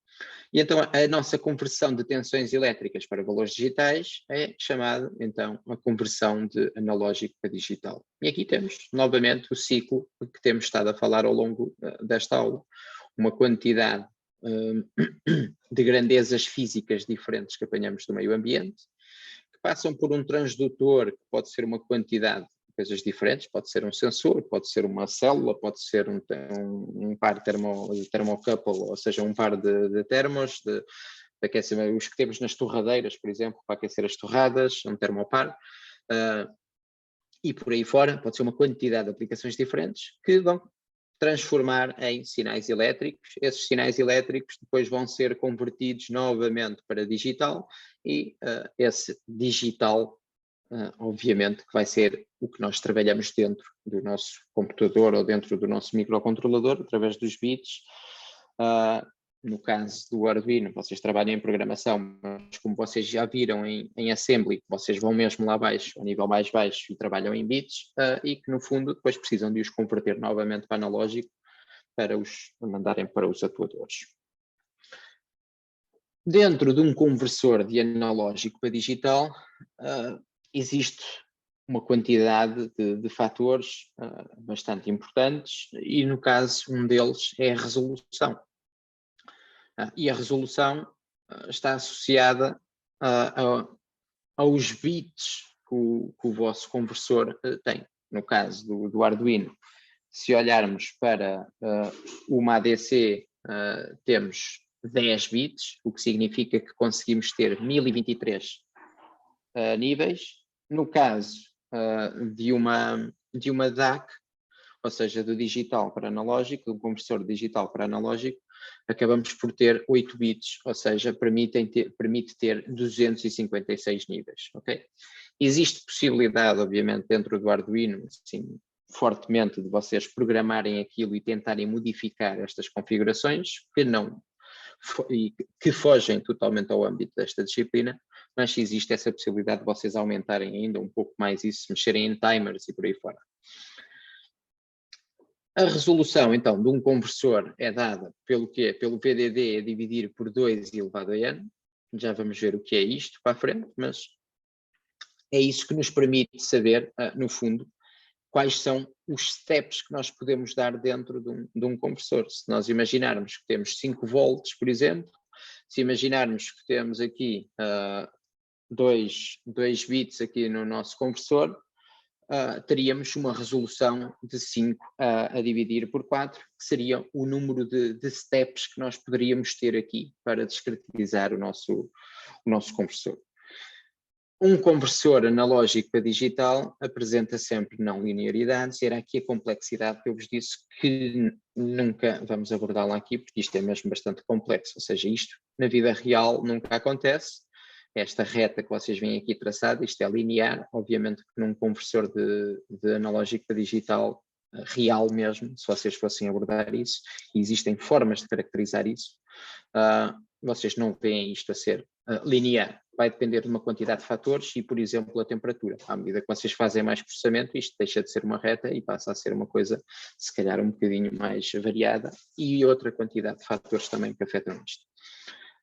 e então a nossa conversão de tensões elétricas para valores digitais é chamada então a conversão de analógico para digital. E aqui temos novamente o ciclo que temos estado a falar ao longo desta aula, uma quantidade de grandezas físicas diferentes que apanhamos do meio ambiente, que passam por um transdutor que pode ser uma quantidade coisas diferentes, pode ser um sensor, pode ser uma célula, pode ser um par termocouple, ou seja, um par de termos, de aquecimento, os que temos nas torradeiras, por exemplo, para aquecer as torradas, um termopar, e por aí fora, pode ser uma quantidade de aplicações diferentes que vão transformar em sinais elétricos. Esses sinais elétricos depois vão ser convertidos novamente para digital e esse digital obviamente que vai ser o que nós trabalhamos dentro do nosso computador ou dentro do nosso microcontrolador, através dos bits. No caso do Arduino, vocês trabalham em programação, mas como vocês já viram em Assembly, vocês vão mesmo lá abaixo, ao nível mais baixo, e trabalham em bits, e que no fundo depois precisam de os converter novamente para analógico para os mandarem para os atuadores. Dentro de um conversor de analógico para digital, existe uma quantidade de fatores bastante importantes e, no caso, um deles é a resolução. E a resolução está associada aos bits que o vosso conversor tem. No caso do Arduino, se olharmos para uma ADC, temos 10 bits, o que significa que conseguimos ter 1023 níveis. No caso de uma DAC, ou seja, do digital para analógico, do conversor digital para analógico, acabamos por ter 8 bits, ou seja, permite ter 256 níveis, ok? Existe possibilidade, obviamente, dentro do Arduino, assim, fortemente, de vocês programarem aquilo e tentarem modificar estas configurações, que fogem totalmente ao âmbito desta disciplina, mas existe essa possibilidade de vocês aumentarem ainda um pouco mais isso, mexerem em timers e por aí fora. A resolução, então, de um conversor é dada pelo quê? Pelo VDD a dividir por 2 elevado a n. Já vamos ver o que é isto para a frente, mas é isso que nos permite saber, no fundo, quais são os steps que nós podemos dar dentro de um conversor. Se nós imaginarmos que temos 5 volts, por exemplo, se imaginarmos que temos aqui 2 bits aqui no nosso conversor, teríamos uma resolução de 5 a dividir por 4, que seria o número de steps que nós poderíamos ter aqui para descaracterizar o nosso conversor. Um conversor analógico para digital apresenta sempre não linearidades, e era aqui a complexidade que eu vos disse que nunca vamos abordá-la aqui, porque isto é mesmo bastante complexo, ou seja, isto na vida real nunca acontece. Esta reta que vocês veem aqui traçada, isto é linear, obviamente que num conversor de analógico para digital real mesmo, se vocês fossem abordar isso, e existem formas de caracterizar isso, vocês não veem isto a ser linear. Vai depender de uma quantidade de fatores e, por exemplo, a temperatura. À medida que vocês fazem mais processamento, isto deixa de ser uma reta e passa a ser uma coisa, se calhar, um bocadinho mais variada, e outra quantidade de fatores também que afetam isto.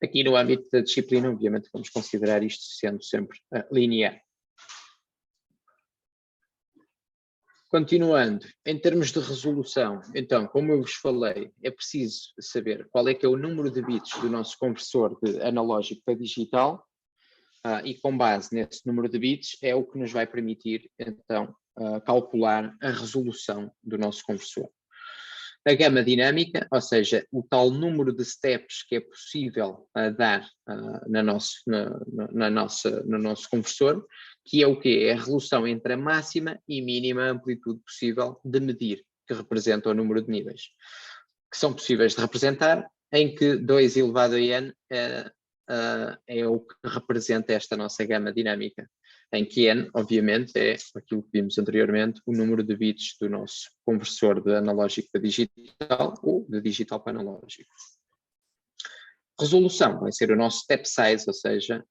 Aqui no âmbito da disciplina, obviamente, vamos considerar isto sendo sempre linear. Continuando, em termos de resolução, então, como eu vos falei, é preciso saber qual é que é o número de bits do nosso conversor de analógico para digital, e com base nesse número de bits é o que nos vai permitir, então, calcular a resolução do nosso conversor. A gama dinâmica, ou seja, o tal número de steps que é possível dar no nosso conversor, que é o quê? É a resolução entre a máxima e mínima amplitude possível de medir, que representa o número de níveis, que são possíveis de representar, em que 2 elevado a n é o que representa esta nossa gama dinâmica, em que n, obviamente, é aquilo que vimos anteriormente, o número de bits do nosso conversor de analógico para digital ou de digital para analógico. Resolução vai ser o nosso step size, ou seja,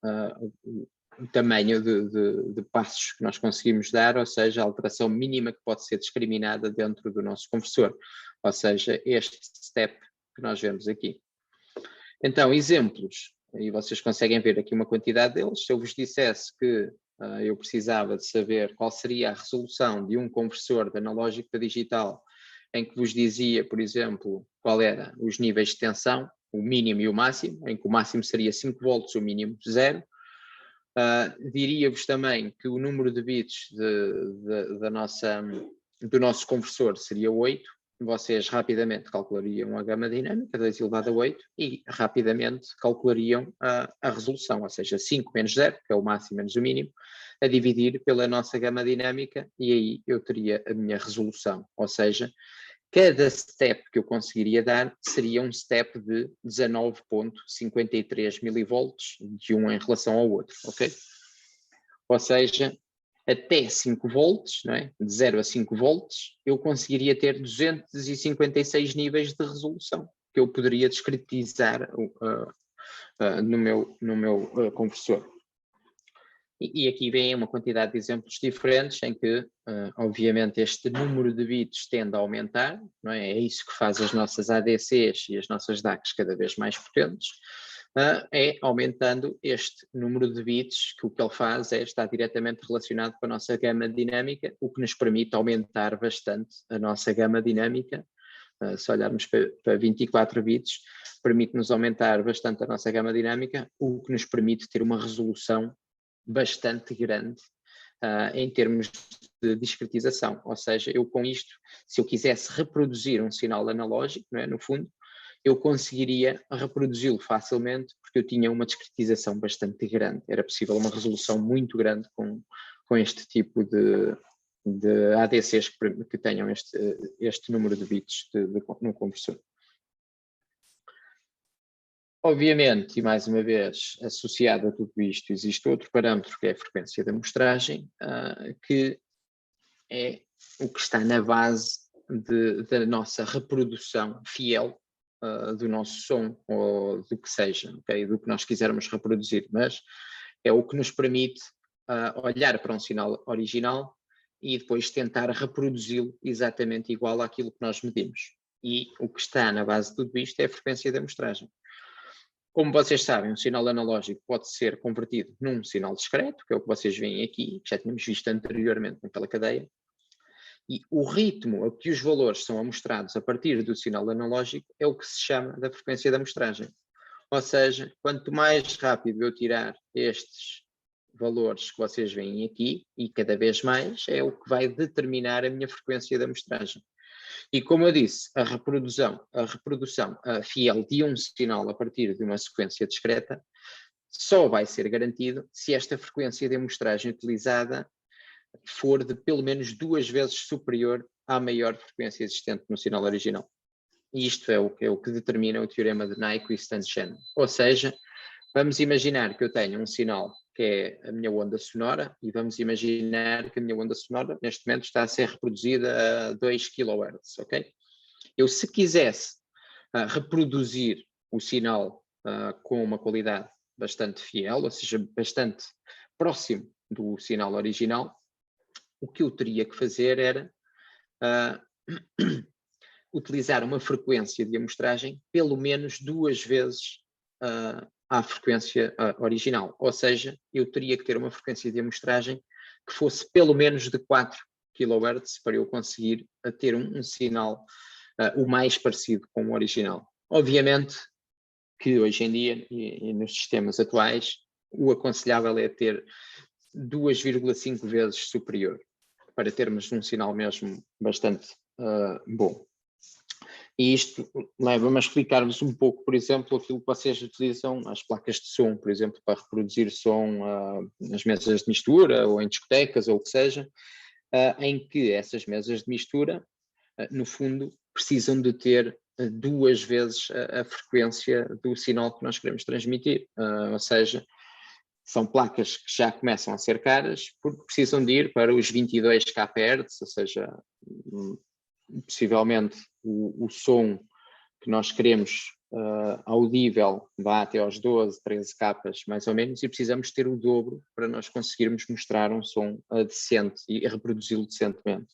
o tamanho de passos que nós conseguimos dar, ou seja, a alteração mínima que pode ser discriminada dentro do nosso conversor, ou seja, este step que nós vemos aqui. Então, exemplos, e vocês conseguem ver aqui uma quantidade deles. Se eu vos dissesse que eu precisava de saber qual seria a resolução de um conversor de analógico para digital, em que vos dizia, por exemplo, qual era os níveis de tensão, o mínimo e o máximo, em que o máximo seria 5 volts, o mínimo 0. Diria-vos também que o número de bits do nosso conversor seria 8. Vocês rapidamente calculariam a gama dinâmica, 2 elevado a 8, e rapidamente calculariam a resolução, ou seja, 5 menos 0, que é o máximo menos o mínimo, a dividir pela nossa gama dinâmica, e aí eu teria a minha resolução, ou seja, cada step que eu conseguiria dar seria um step de 19,53 milivolts de um em relação ao outro, ok? Ou seja, até 5 volts, não é? De 0 a 5 volts, eu conseguiria ter 256 níveis de resolução, que eu poderia discretizar no meu conversor. E aqui vem uma quantidade de exemplos diferentes em que, obviamente, este número de bits tende a aumentar, não é? É isso que faz as nossas ADCs e as nossas DACs cada vez mais potentes, é aumentando este número de bits, que o que ele faz é estar diretamente relacionado com a nossa gama dinâmica, o que nos permite aumentar bastante a nossa gama dinâmica. Se olharmos para 24 bits, permite-nos aumentar bastante a nossa gama dinâmica, o que nos permite ter uma resolução bastante grande em termos de discretização. Ou seja, eu com isto, se eu quisesse reproduzir um sinal analógico, não é, no fundo, eu conseguiria reproduzi-lo facilmente porque eu tinha uma discretização bastante grande. Era possível uma resolução muito grande com este tipo de ADCs que tenham este número de bits no conversor. Obviamente, e mais uma vez, associado a tudo isto, existe outro parâmetro que é a frequência da amostragem, que é o que está na base da nossa reprodução fiel do nosso som, ou do que seja, okay? Do que nós quisermos reproduzir, mas é o que nos permite olhar para um sinal original e depois tentar reproduzi-lo exatamente igual àquilo que nós medimos. E o que está na base de tudo isto é a frequência da amostragem. Como vocês sabem, um sinal analógico pode ser convertido num sinal discreto, que é o que vocês veem aqui, que já tínhamos visto anteriormente naquela cadeia, e o ritmo a que os valores são amostrados a partir do sinal analógico é o que se chama da frequência da amostragem. Ou seja, quanto mais rápido eu tirar estes valores que vocês veem aqui, e cada vez mais, é o que vai determinar a minha frequência da amostragem. E como eu disse, a reprodução fiel de um sinal a partir de uma sequência discreta só vai ser garantido se esta frequência de amostragem utilizada for de pelo menos 2 vezes superior à maior frequência existente no sinal original. E isto é o que determina o teorema de Nyquist-Shannon. Ou seja, vamos imaginar que eu tenho um sinal que é a minha onda sonora, e vamos imaginar que a minha onda sonora neste momento está a ser reproduzida a 2 kHz, ok? Eu, se quisesse reproduzir o sinal com uma qualidade bastante fiel, ou seja, bastante próximo do sinal original, o que eu teria que fazer era utilizar uma frequência de amostragem pelo menos 2 vezes à frequência original. Ou seja, eu teria que ter uma frequência de amostragem que fosse pelo menos de 4 kHz para eu conseguir ter um sinal o mais parecido com o original. Obviamente que hoje em dia e nos sistemas atuais o aconselhável é ter 2,5 vezes superior para termos um sinal mesmo bastante bom. E isto leva-me a explicar-vos um pouco, por exemplo, aquilo que vocês utilizam, as placas de som, por exemplo, para reproduzir som nas mesas de mistura ou em discotecas ou o que seja, em que essas mesas de mistura, no fundo, precisam de ter 2 vezes a frequência do sinal que nós queremos transmitir. Ou seja, são placas que já começam a ser caras porque precisam de ir para os 22 kHz, ou seja, possivelmente o som que nós queremos audível vá até aos 12, 13 capas mais ou menos, e precisamos ter o dobro para nós conseguirmos mostrar um som decente e reproduzi-lo decentemente.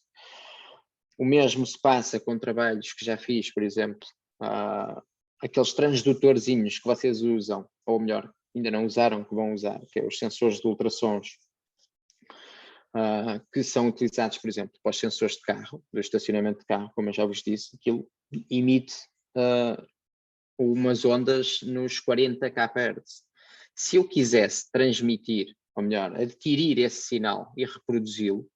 O mesmo se passa com trabalhos que já fiz, por exemplo, aqueles transdutorzinhos que vocês usam, ou melhor, ainda não usaram, que vão usar, que é os sensores de ultrassons, que são utilizados, por exemplo, para os sensores de carro, do estacionamento de carro, como eu já vos disse, aquilo emite umas ondas nos 40 kHz. Se eu quisesse transmitir, ou melhor, adquirir esse sinal e reproduzi-lo,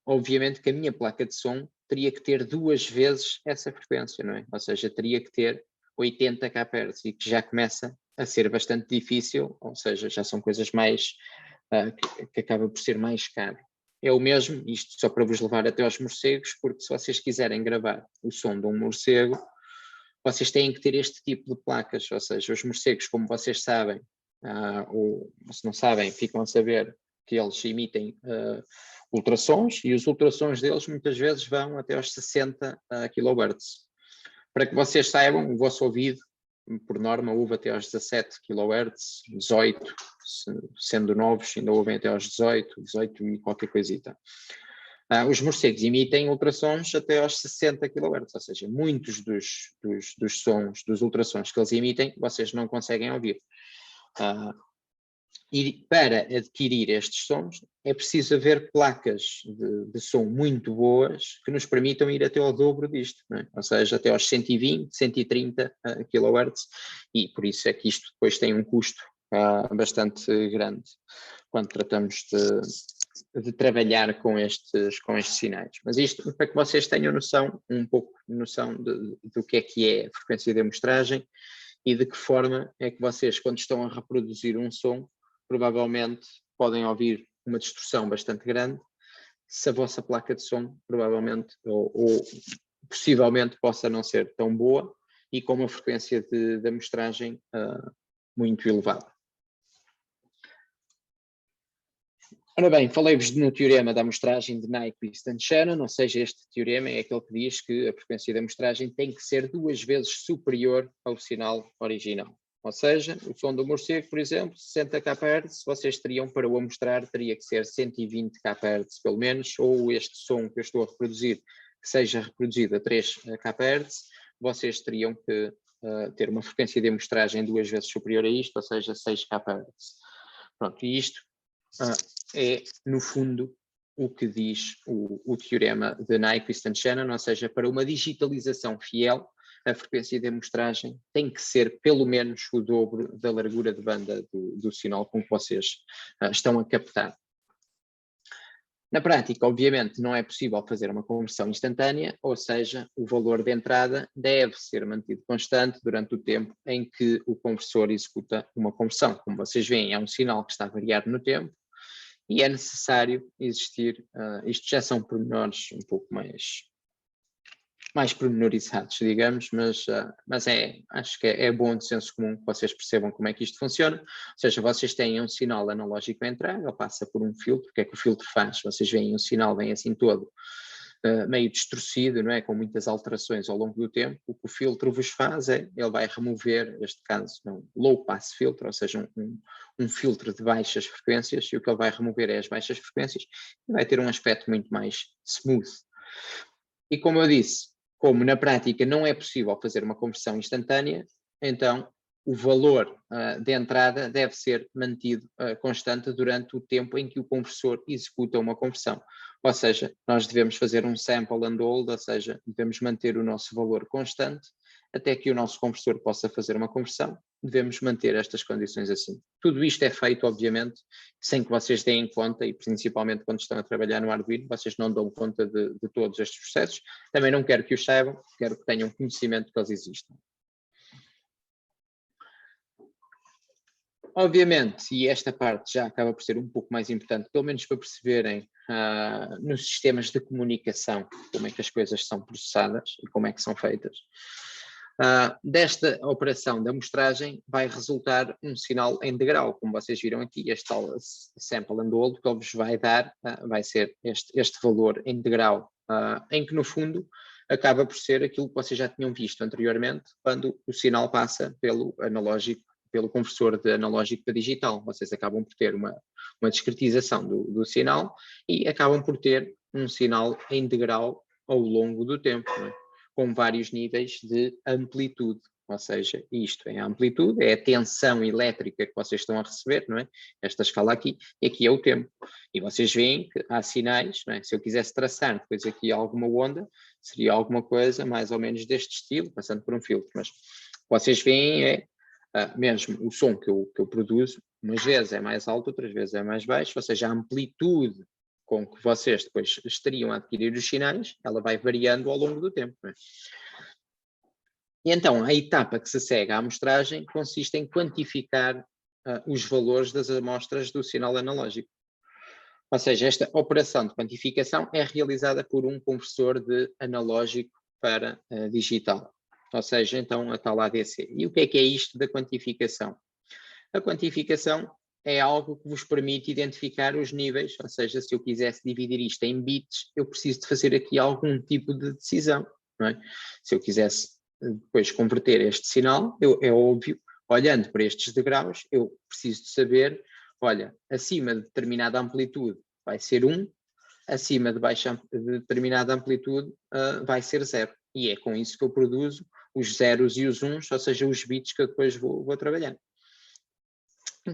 obviamente que a minha placa de som teria que ter 2 vezes essa frequência, não é? Ou seja, teria que ter 80 kHz, e que já começa a ser bastante difícil, ou seja, já são coisas mais, que acaba por ser mais caro. É o mesmo, isto só para vos levar até aos morcegos, porque se vocês quiserem gravar o som de um morcego, vocês têm que ter este tipo de placas, ou seja, os morcegos, como vocês sabem, ou se não sabem, ficam a saber que eles emitem ultrassons, e os ultrassons deles muitas vezes vão até aos 60 kHz. Para que vocês saibam, o vosso ouvido, por norma, ouve até aos 17 kHz, 18, sendo novos, ainda ouvem até aos 18 e qualquer coisita. Os morcegos emitem ultrassons até aos 60 kHz, ou seja, muitos dos sons, dos ultrassons que eles emitem, vocês não conseguem ouvir. E para adquirir estes sons é preciso haver placas de som muito boas que nos permitam ir até ao dobro disto, não é? Ou seja, até aos 120, 130 kHz, e por isso é que isto depois tem um custo bastante grande quando tratamos de trabalhar com estes sinais. Mas isto para que vocês tenham noção, um pouco noção do que é a frequência de amostragem e de que forma é que vocês, quando estão a reproduzir um som, provavelmente podem ouvir uma distorção bastante grande, se a vossa placa de som provavelmente ou possivelmente possa não ser tão boa e com uma frequência de amostragem muito elevada. Ora bem, falei-vos no teorema da amostragem de Nyquist-Shannon, ou seja, este teorema é aquele que diz que a frequência de amostragem tem que ser 2 vezes superior ao sinal original. Ou seja, o som do morcego, por exemplo, 60 kHz, vocês teriam para o amostrar, teria que ser 120 kHz pelo menos, ou este som que eu estou a reproduzir, que seja reproduzido a 3 kHz, vocês teriam que ter uma frequência de amostragem 2 vezes superior a isto, ou seja, 6 kHz. Pronto, e isto é, no fundo, o que diz o teorema de Nyquist-Shannon, ou seja, para uma digitalização fiel, a frequência de amostragem tem que ser pelo menos o dobro da largura de banda do sinal com que vocês estão a captar. Na prática, obviamente, não é possível fazer uma conversão instantânea, ou seja, o valor de entrada deve ser mantido constante durante o tempo em que o conversor executa uma conversão. Como vocês veem, é um sinal que está a variar no tempo e é necessário existir, isto já são pormenores um pouco mais pormenorizados, digamos, mas acho que é bom de senso comum que vocês percebam como é que isto funciona. Ou seja, vocês têm um sinal analógico a entrar, ele passa por um filtro. O que é que o filtro faz? Vocês veem um sinal, vem assim todo meio distorcido, não é? Com muitas alterações ao longo do tempo. O que o filtro vos faz é, ele vai remover, neste caso, um low pass filter, ou seja, um filtro de baixas frequências, e o que ele vai remover é as baixas frequências, e vai ter um aspecto muito mais smooth. E como eu disse, como na prática não é possível fazer uma conversão instantânea, então o valor de entrada deve ser mantido constante durante o tempo em que o conversor executa uma conversão. Ou seja, nós devemos fazer um sample and hold, ou seja, devemos manter o nosso valor constante até que o nosso conversor possa fazer uma conversão, devemos manter estas condições assim. Tudo isto é feito, obviamente, sem que vocês deem conta, e principalmente quando estão a trabalhar no Arduino, vocês não dão conta de todos estes processos. Também não quero que os saibam, quero que tenham conhecimento que eles existem. Obviamente, e esta parte já acaba por ser um pouco mais importante, pelo menos para perceberem nos sistemas de comunicação como é que as coisas são processadas e como é que são feitas. Desta operação da amostragem vai resultar um sinal em degrau, como vocês viram aqui, este tal sample and hold que ele vos vai dar, vai ser este valor em degrau, em que no fundo acaba por ser aquilo que vocês já tinham visto anteriormente, quando o sinal passa pelo analógico, pelo conversor de analógico para digital. Vocês acabam por ter uma discretização do sinal e acabam por ter um sinal em degrau ao longo do tempo, não é? Com vários níveis de amplitude, ou seja, isto é a amplitude, é a tensão elétrica que vocês estão a receber, não é? Esta escala aqui, e aqui é o tempo. E vocês veem que há sinais, não é? Se eu quisesse traçar depois aqui alguma onda, seria alguma coisa mais ou menos deste estilo, passando por um filtro, mas vocês veem mesmo o som que eu produzo, umas vezes é mais alto, outras vezes é mais baixo, ou seja, a amplitude com que vocês depois estariam a adquirir os sinais, ela vai variando ao longo do tempo. Não é? E então, a etapa que se segue à amostragem consiste em quantificar os valores das amostras do sinal analógico. Ou seja, esta operação de quantificação é realizada por um conversor de analógico para digital. Ou seja, então, a tal ADC. E o que é isto da quantificação? A quantificação é algo que vos permite identificar os níveis, ou seja, se eu quisesse dividir isto em bits, eu preciso de fazer aqui algum tipo de decisão, não é? Se eu quisesse depois converter este sinal, é óbvio, olhando para estes degraus, eu preciso de saber, olha, acima de determinada amplitude vai ser 1, acima de determinada amplitude vai ser 0. E é com isso que eu produzo os zeros e os uns, ou seja, os bits que eu depois vou trabalhar.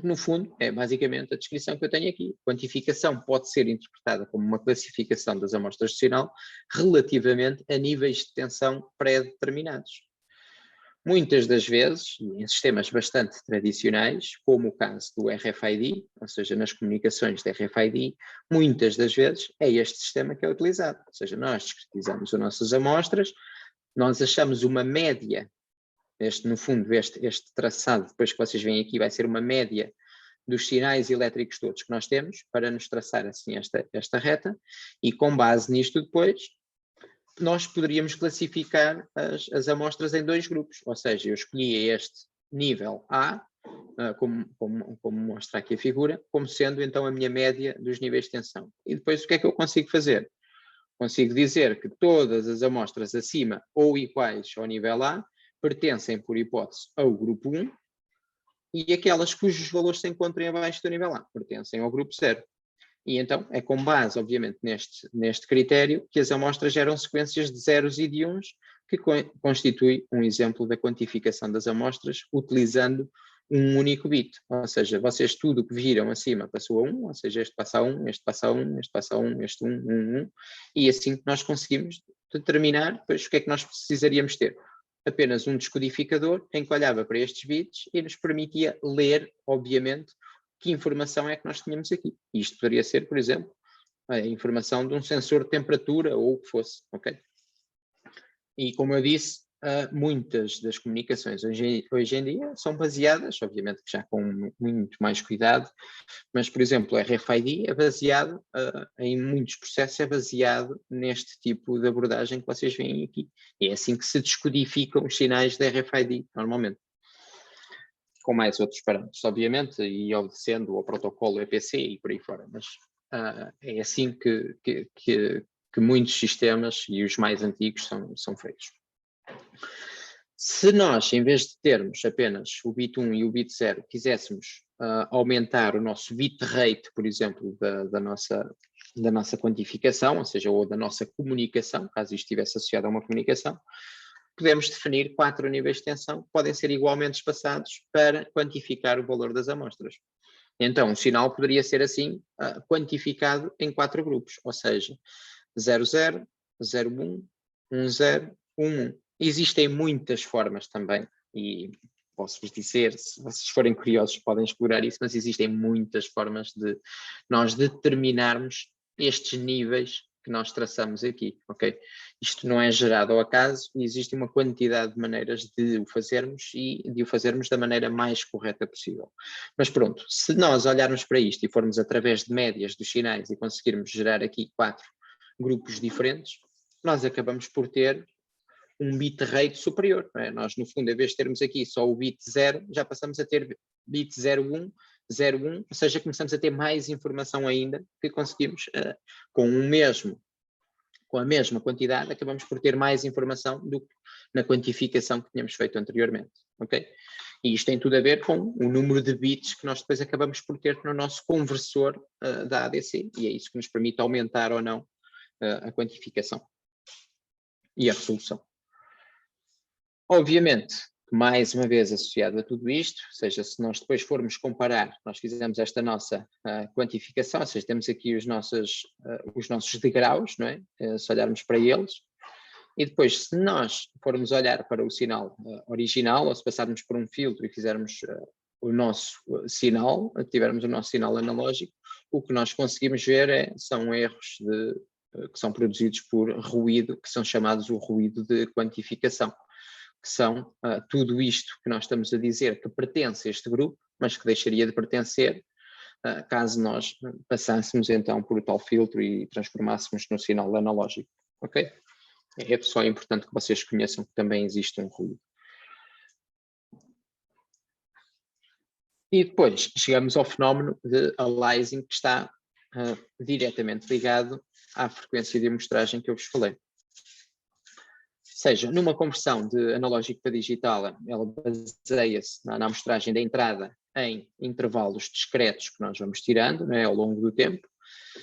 No fundo, é basicamente a descrição que eu tenho aqui. Quantificação pode ser interpretada como uma classificação das amostras de sinal relativamente a níveis de tensão pré-determinados. Muitas das vezes, em sistemas bastante tradicionais, como o caso do RFID, ou seja, nas comunicações de RFID, muitas das vezes é este sistema que é utilizado. Ou seja, nós discretizamos as nossas amostras, nós achamos uma média. No fundo, este traçado, depois que vocês veem aqui, vai ser uma média dos sinais elétricos todos que nós temos, para nos traçar assim esta reta, e com base nisto depois, nós poderíamos classificar as amostras em 2 grupos, ou seja, eu escolhia este nível A, como mostra aqui a figura, como sendo então a minha média dos níveis de tensão. E depois o que é que eu consigo fazer? Consigo dizer que todas as amostras acima ou iguais ao nível A pertencem, por hipótese, ao grupo 1, e aquelas cujos valores se encontram abaixo do nível A pertencem ao grupo 0. E então é com base, obviamente, neste critério que as amostras geram sequências de zeros e de uns, que constitui um exemplo da quantificação das amostras utilizando um único bit. Ou seja, vocês tudo o que viram acima passou a 1, ou seja, este passa a 1, este passa a 1, este passa a 1, este 1, e assim nós conseguimos determinar depois o que é que nós precisaríamos ter. Apenas um descodificador em que olhava para estes bits e nos permitia ler, obviamente, que informação é que nós tínhamos aqui. Isto poderia ser, por exemplo, a informação de um sensor de temperatura ou o que fosse, ok? E como eu disse, muitas das comunicações hoje em dia são baseadas, obviamente que já com muito mais cuidado, mas, por exemplo, o RFID é baseado, em muitos processos é baseado neste tipo de abordagem que vocês veem aqui. E é assim que se descodificam os sinais de RFID, normalmente. Com mais outros parâmetros, obviamente, e obedecendo ao protocolo EPC e por aí fora, mas é assim que muitos sistemas, e os mais antigos, são feitos. Se nós, em vez de termos apenas o bit 1 e o bit 0, quiséssemos aumentar o nosso bitrate, por exemplo, da nossa quantificação, ou seja, ou da nossa comunicação, caso isto estivesse associado a uma comunicação, podemos definir 4 níveis de tensão que podem ser igualmente espaçados para quantificar o valor das amostras. Então, o sinal poderia ser assim, quantificado em 4 grupos, ou seja, 00, 01, 10, 11. Existem muitas formas também, e posso-vos dizer, se vocês forem curiosos podem explorar isso, mas existem muitas formas de nós determinarmos estes níveis que nós traçamos aqui, ok? Isto não é gerado ao acaso e existe uma quantidade de maneiras de o fazermos e de o fazermos da maneira mais correta possível. Mas pronto, se nós olharmos para isto e formos através de médias dos sinais e conseguirmos gerar aqui 4 grupos diferentes, nós acabamos por ter um bit rate superior. Não é? Nós, no fundo, em vez de termos aqui só o bit 0, já passamos a ter bit 01, 01, ou seja, começamos a ter mais informação ainda que conseguimos, com a mesma quantidade, acabamos por ter mais informação do que na quantificação que tínhamos feito anteriormente, ok? E isto tem tudo a ver com o número de bits que nós depois acabamos por ter no nosso conversor da ADC, e é isso que nos permite aumentar ou não a quantificação e a resolução. Obviamente, mais uma vez associado a tudo isto, ou seja, se nós depois formos comparar, nós fizemos esta nossa quantificação, ou seja, temos aqui os nossos degraus, não é? Se olharmos para eles, e depois se nós formos olhar para o sinal original, ou se passarmos por um filtro e fizermos o nosso sinal, tivermos o nosso sinal analógico, o que nós conseguimos ver são erros que são produzidos por ruído, que são chamados o ruído de quantificação, que são tudo isto que nós estamos a dizer que pertence a este grupo, mas que deixaria de pertencer caso nós passássemos então por o tal filtro e transformássemos no sinal analógico, ok? É só importante que vocês conheçam que também existe um ruído. E depois chegamos ao fenómeno de aliasing, que está diretamente ligado à frequência de amostragem que eu vos falei. Ou seja, numa conversão de analógico para digital, ela baseia-se na amostragem da entrada em intervalos discretos que nós vamos tirando, não é, ao longo do tempo,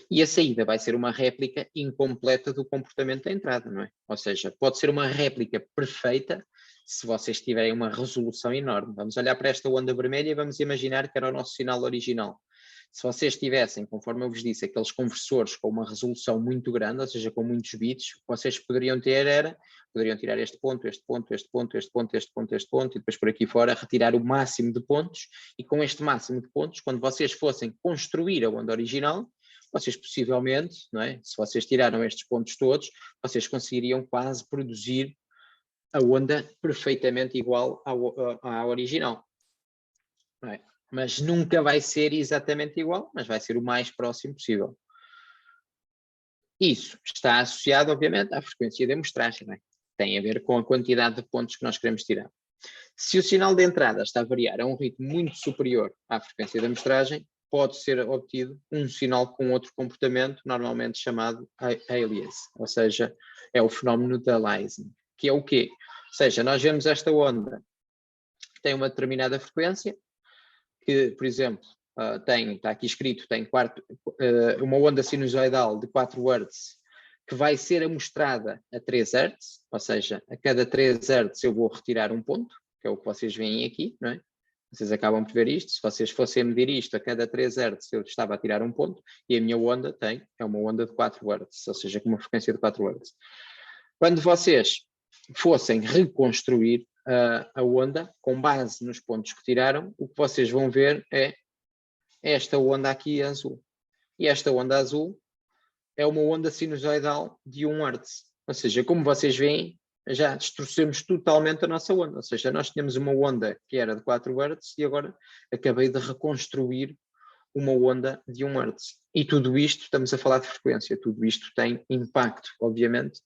e a saída vai ser uma réplica incompleta do comportamento da entrada, não é? Ou seja, pode ser uma réplica perfeita se vocês tiverem uma resolução enorme. Vamos olhar para esta onda vermelha e vamos imaginar que era o nosso sinal original. Se vocês tivessem, conforme eu vos disse, aqueles conversores com uma resolução muito grande, ou seja, com muitos bits, o que vocês poderiam ter poderiam tirar este ponto, este ponto, este ponto, este ponto, este ponto, este ponto, e depois por aqui fora retirar o máximo de pontos, e com este máximo de pontos, quando vocês fossem construir a onda original, vocês possivelmente, não é? Se vocês tiraram estes pontos todos, vocês conseguiriam quase produzir a onda perfeitamente igual à original. Não é? Mas nunca vai ser exatamente igual, mas vai ser o mais próximo possível. Isso está associado, obviamente, à frequência de amostragem, não é? Tem a ver com a quantidade de pontos que nós queremos tirar. Se o sinal de entrada está a variar a um ritmo muito superior à frequência de amostragem, pode ser obtido um sinal com outro comportamento, normalmente chamado alias, ou seja, é o fenómeno de aliasing, que é o quê? Ou seja, nós vemos esta onda que tem uma determinada frequência, que, por exemplo, está aqui escrito, tem uma onda sinusoidal de 4 Hz, que vai ser amostrada a 3 Hz, ou seja, a cada 3 Hz eu vou retirar um ponto, que é o que vocês veem aqui, não é? Vocês acabam por ver isto, se vocês fossem medir isto a cada 3 Hz, eu estava a tirar um ponto, e a minha onda é uma onda de 4 Hz, ou seja, com uma frequência de 4 Hz. Quando vocês fossem reconstruir a onda, com base nos pontos que tiraram, o que vocês vão ver é esta onda aqui azul. E esta onda azul é uma onda sinusoidal de 1 Hz. Ou seja, como vocês veem, já distorcemos totalmente a nossa onda. Ou seja, nós tínhamos uma onda que era de 4 Hz e agora acabei de reconstruir uma onda de 1 Hz. E tudo isto, estamos a falar de frequência, tudo isto tem impacto, obviamente.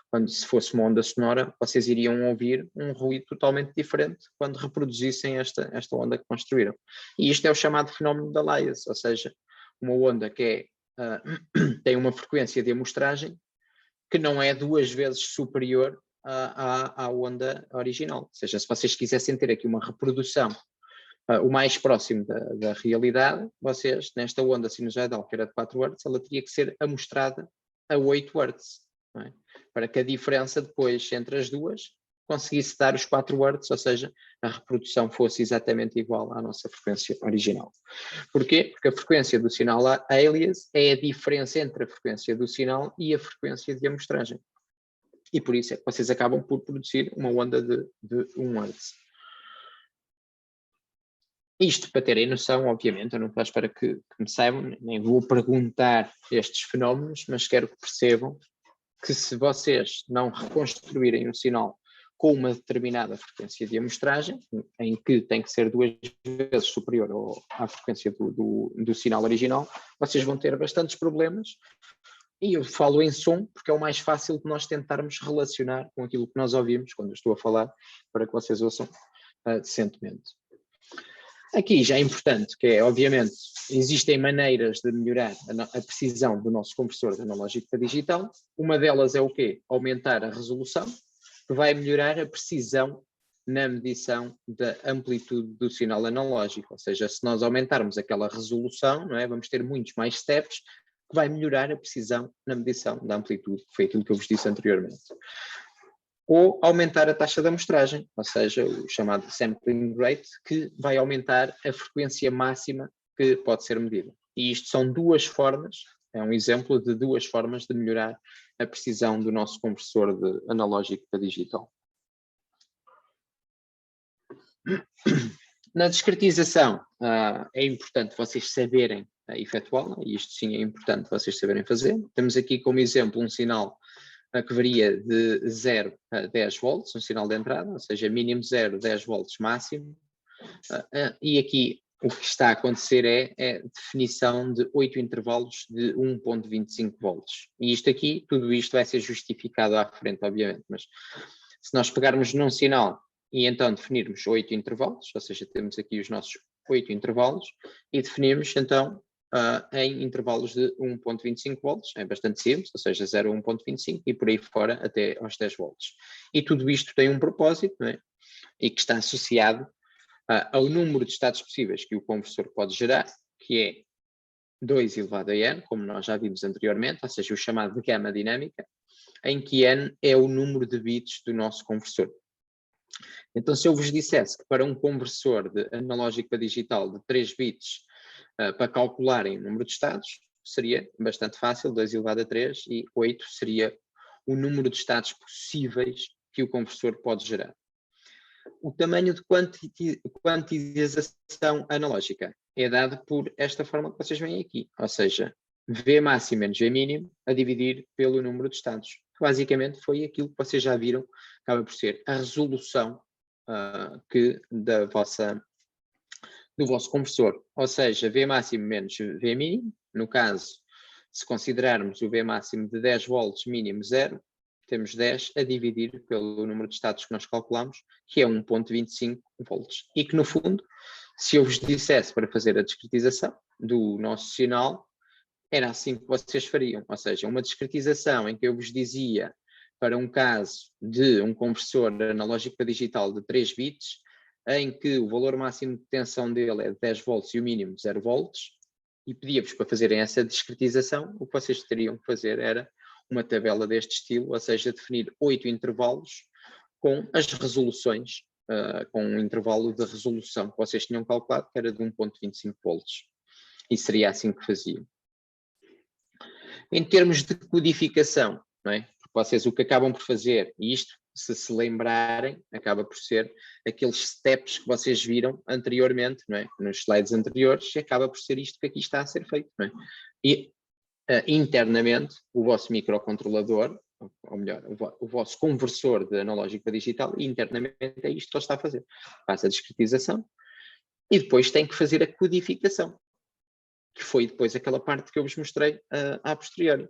Quando se fosse uma onda sonora, vocês iriam ouvir um ruído totalmente diferente quando reproduzissem esta onda que construíram. E isto é o chamado fenómeno de alias, ou seja, uma onda que tem uma frequência de amostragem que não é 2 vezes superior à onda original. Ou seja, se vocês quisessem ter aqui uma reprodução o mais próximo da realidade, vocês, nesta onda sinusoidal que era de 4 Hz, ela teria que ser amostrada a 8 Hz, não é? Para que a diferença depois entre as duas conseguisse dar os 4 Hz, ou seja, a reprodução fosse exatamente igual à nossa frequência original. Porquê? Porque a frequência do sinal alias é a diferença entre a frequência do sinal e a frequência de amostragem. E por isso é que vocês acabam por produzir uma onda de 1 Hz. Isto para terem noção, obviamente, eu não estou à espera que me saibam, nem vou perguntar estes fenómenos, mas quero que percebam que se vocês não reconstruírem um sinal com uma determinada frequência de amostragem, em que tem que ser 2 vezes superior à frequência do sinal original, vocês vão ter bastantes problemas. E eu falo em som porque é o mais fácil de nós tentarmos relacionar com aquilo que nós ouvimos quando eu estou a falar, para que vocês ouçam decentemente. Aqui já é importante que é, obviamente, existem maneiras de melhorar a precisão do nosso conversor de analógico para digital. Uma delas é o quê? Aumentar a resolução, que vai melhorar a precisão na medição da amplitude do sinal analógico. Ou seja, se nós aumentarmos aquela resolução, não é? Vamos ter muitos mais steps, que vai melhorar a precisão na medição da amplitude, que foi aquilo que eu vos disse anteriormente. Ou aumentar a taxa de amostragem, ou seja, o chamado sampling rate, que vai aumentar a frequência máxima que pode ser medida. E isto são 2 formas, é um exemplo de 2 formas de melhorar a precisão do nosso conversor de analógico para digital. Na discretização, é importante vocês saberem efetuá-la, e isto sim é importante vocês saberem fazer. Temos aqui como exemplo um sinal que varia de 0 a 10 volts, um sinal de entrada, ou seja, mínimo 0, 10 volts máximo. E aqui o que está a acontecer é a definição de 8 intervalos de 1.25 volts. E isto aqui, tudo isto vai ser justificado à frente, obviamente, mas se nós pegarmos num sinal e então definirmos 8 intervalos, ou seja, temos aqui os nossos 8 intervalos, e definirmos então em intervalos de 1.25 volts, é bastante simples, ou seja, 0 a 1.25 e por aí fora até aos 10 volts. E tudo isto tem um propósito, não é? E que está associado ao número de estados possíveis que o conversor pode gerar, que é 2 elevado a n, como nós já vimos anteriormente, ou seja, o chamado de gama dinâmica, em que n é o número de bits do nosso conversor. Então, se eu vos dissesse que para um conversor de analógico para digital de 3 bits, para calcularem o número de estados, seria bastante fácil, 2 elevado a 3, e 8 seria o número de estados possíveis que o conversor pode gerar. O tamanho de quantização analógica é dado por esta forma que vocês veem aqui, ou seja, V máximo menos V mínimo a dividir pelo número de estados. Basicamente foi aquilo que vocês já viram, acaba por ser a resolução do vosso conversor, ou seja, V máximo menos V mínimo, no caso, se considerarmos o V máximo de 10 volts, mínimo 0, temos 10 a dividir pelo número de estados que nós calculamos, que é 1.25 volts. E que, no fundo, se eu vos dissesse para fazer a discretização do nosso sinal, era assim que vocês fariam, ou seja, uma discretização em que eu vos dizia, para um caso de um conversor analógico para digital de 3 bits, em que o valor máximo de tensão dele é de 10 volts e o mínimo de 0 volts, e pedia-vos para fazerem essa discretização, o que vocês teriam que fazer era uma tabela deste estilo, ou seja, definir 8 intervalos com as resoluções, com um intervalo de resolução que vocês tinham calculado, que era de 1.25 volts. E seria assim que faziam. Em termos de codificação, não é? Porque vocês o que acabam por fazer, e isto, se lembrarem, acaba por ser aqueles steps que vocês viram anteriormente, não é? Nos slides anteriores, e acaba por ser isto que aqui está a ser feito, não é? E internamente, o vosso microcontrolador, ou melhor, o vosso conversor de analógico para digital, internamente é isto que ele está a fazer. Faz a discretização e depois tem que fazer a codificação, que foi depois aquela parte que eu vos mostrei a posteriori,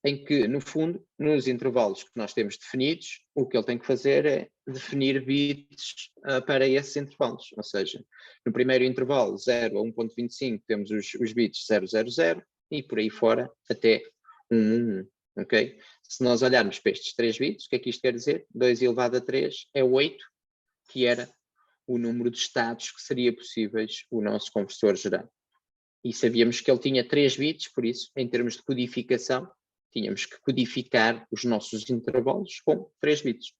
em que, no fundo, nos intervalos que nós temos definidos, o que ele tem que fazer é definir bits para esses intervalos, ou seja, no primeiro intervalo, 0 a 1.25, temos os bits 000, e por aí fora até 111, ok? Se nós olharmos para estes 3 bits, o que é que isto quer dizer? 2 elevado a 3 é 8, que era o número de estados que seria possíveis o nosso conversor gerar. E sabíamos que ele tinha 3 bits, por isso, em termos de codificação, tínhamos que codificar os nossos intervalos com 3 bits.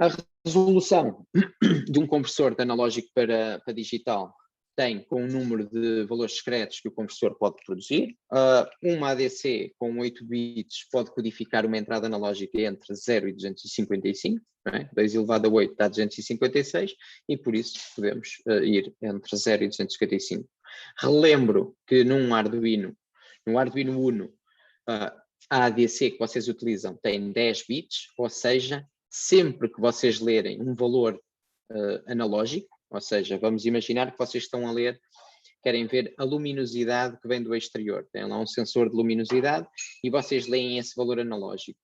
A resolução de um conversor de analógico para digital tem com um número de valores secretos que o conversor pode produzir. Uma ADC com 8 bits pode codificar uma entrada analógica entre 0 e 255, não é? 2 elevado a 8 dá 256, e por isso podemos ir entre 0 e 255. Relembro que no Arduino Uno, a ADC que vocês utilizam tem 10 bits, ou seja, sempre que vocês lerem um valor analógico, ou seja, vamos imaginar que vocês estão a ler, querem ver a luminosidade que vem do exterior. Tem lá um sensor de luminosidade e vocês leem esse valor analógico.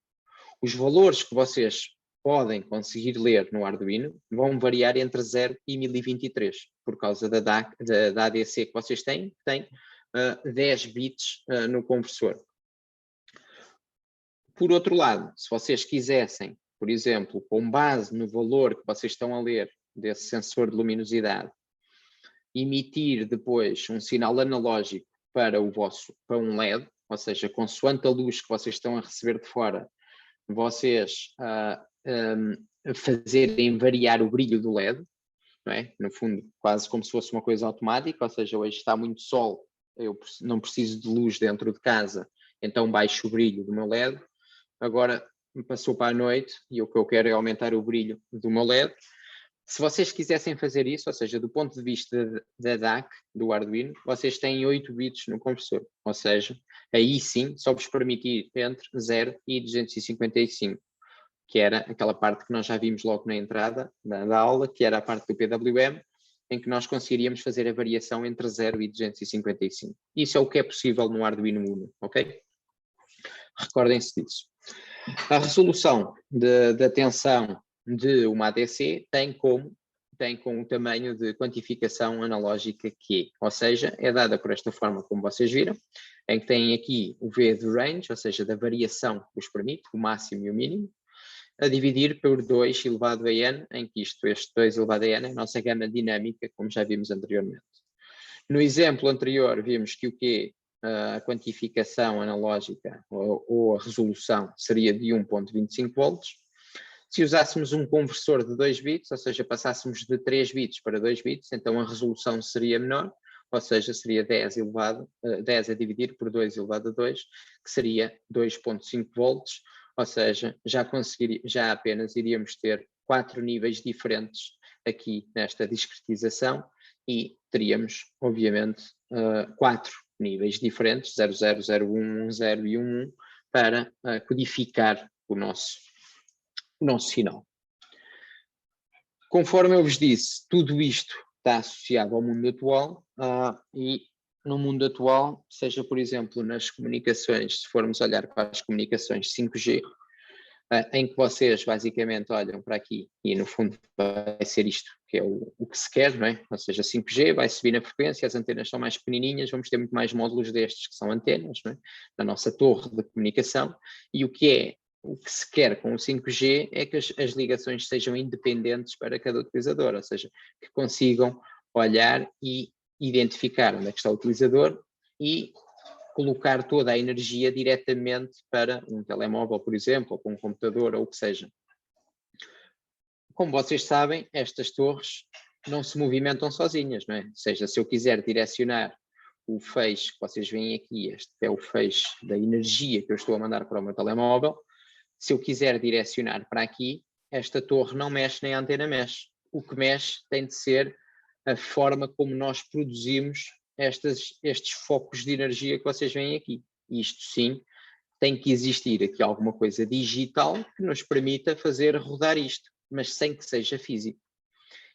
Os valores que vocês podem conseguir ler no Arduino vão variar entre 0 e 1023, por causa da ADC que vocês têm, que tem 10 bits no conversor. Por outro lado, se vocês quisessem, por exemplo, com base no valor que vocês estão a ler desse sensor de luminosidade, emitir depois um sinal analógico para um LED, ou seja, consoante a luz que vocês estão a receber de fora, vocês fazerem variar o brilho do LED, não é? No fundo, quase como se fosse uma coisa automática, ou seja, hoje está muito sol, eu não preciso de luz dentro de casa, então baixo o brilho do meu LED. Agora passou para a noite e o que eu quero é aumentar o brilho do meu LED. Se vocês quisessem fazer isso, ou seja, do ponto de vista da DAC, do Arduino, vocês têm 8 bits no conversor, ou seja, aí sim só vos permitir entre 0 e 255, que era aquela parte que nós já vimos logo na entrada da aula, que era a parte do PWM, em que nós conseguiríamos fazer a variação entre 0 e 255. Isso é o que é possível no Arduino Uno, ok? Recordem-se disso. A resolução da tensão de uma ADC tem com o tamanho de quantificação analógica que é, ou seja, é dada por esta forma como vocês viram, em que tem aqui o V de range, ou seja, da variação que vos permite, o máximo e o mínimo, a dividir por 2 elevado a n, em que este 2 elevado a n é a nossa gama dinâmica, como já vimos anteriormente. No exemplo anterior vimos que o Q, a quantificação analógica ou a resolução seria de 1.25 volts. Se usássemos um conversor de 2 bits, ou seja, passássemos de 3 bits para 2 bits, então a resolução seria menor, ou seja, seria 10 a dividir por 2 elevado a 2, que seria 2.5 volts, ou seja, já apenas iríamos ter 4 níveis diferentes aqui nesta discretização e teríamos, obviamente, 4 níveis diferentes, 00, 01, 10 e 11, para codificar o nosso sinal. Conforme eu vos disse, tudo isto está associado ao mundo atual e no mundo atual, seja por exemplo nas comunicações, se formos olhar para as comunicações 5G, em que vocês basicamente olham para aqui e no fundo vai ser isto que é o que se quer, não é? Ou seja, 5G vai subir na frequência, as antenas são mais pequenininhas, vamos ter muito mais módulos destes que são antenas, não é? Na nossa torre de comunicação, e o que se quer com o 5G é que as ligações sejam independentes para cada utilizador, ou seja, que consigam olhar e identificar onde é que está o utilizador e colocar toda a energia diretamente para um telemóvel, por exemplo, ou para um computador, ou o que seja. Como vocês sabem, estas torres não se movimentam sozinhas, não é? Ou seja, se eu quiser direcionar o feixe que vocês veem aqui, este é o feixe da energia que eu estou a mandar para o meu telemóvel, se eu quiser direcionar para aqui, esta torre não mexe nem a antena mexe. O que mexe tem de ser a forma como nós produzimos estes focos de energia que vocês veem aqui. Isto sim, tem que existir aqui alguma coisa digital que nos permita fazer rodar isto, mas sem que seja físico.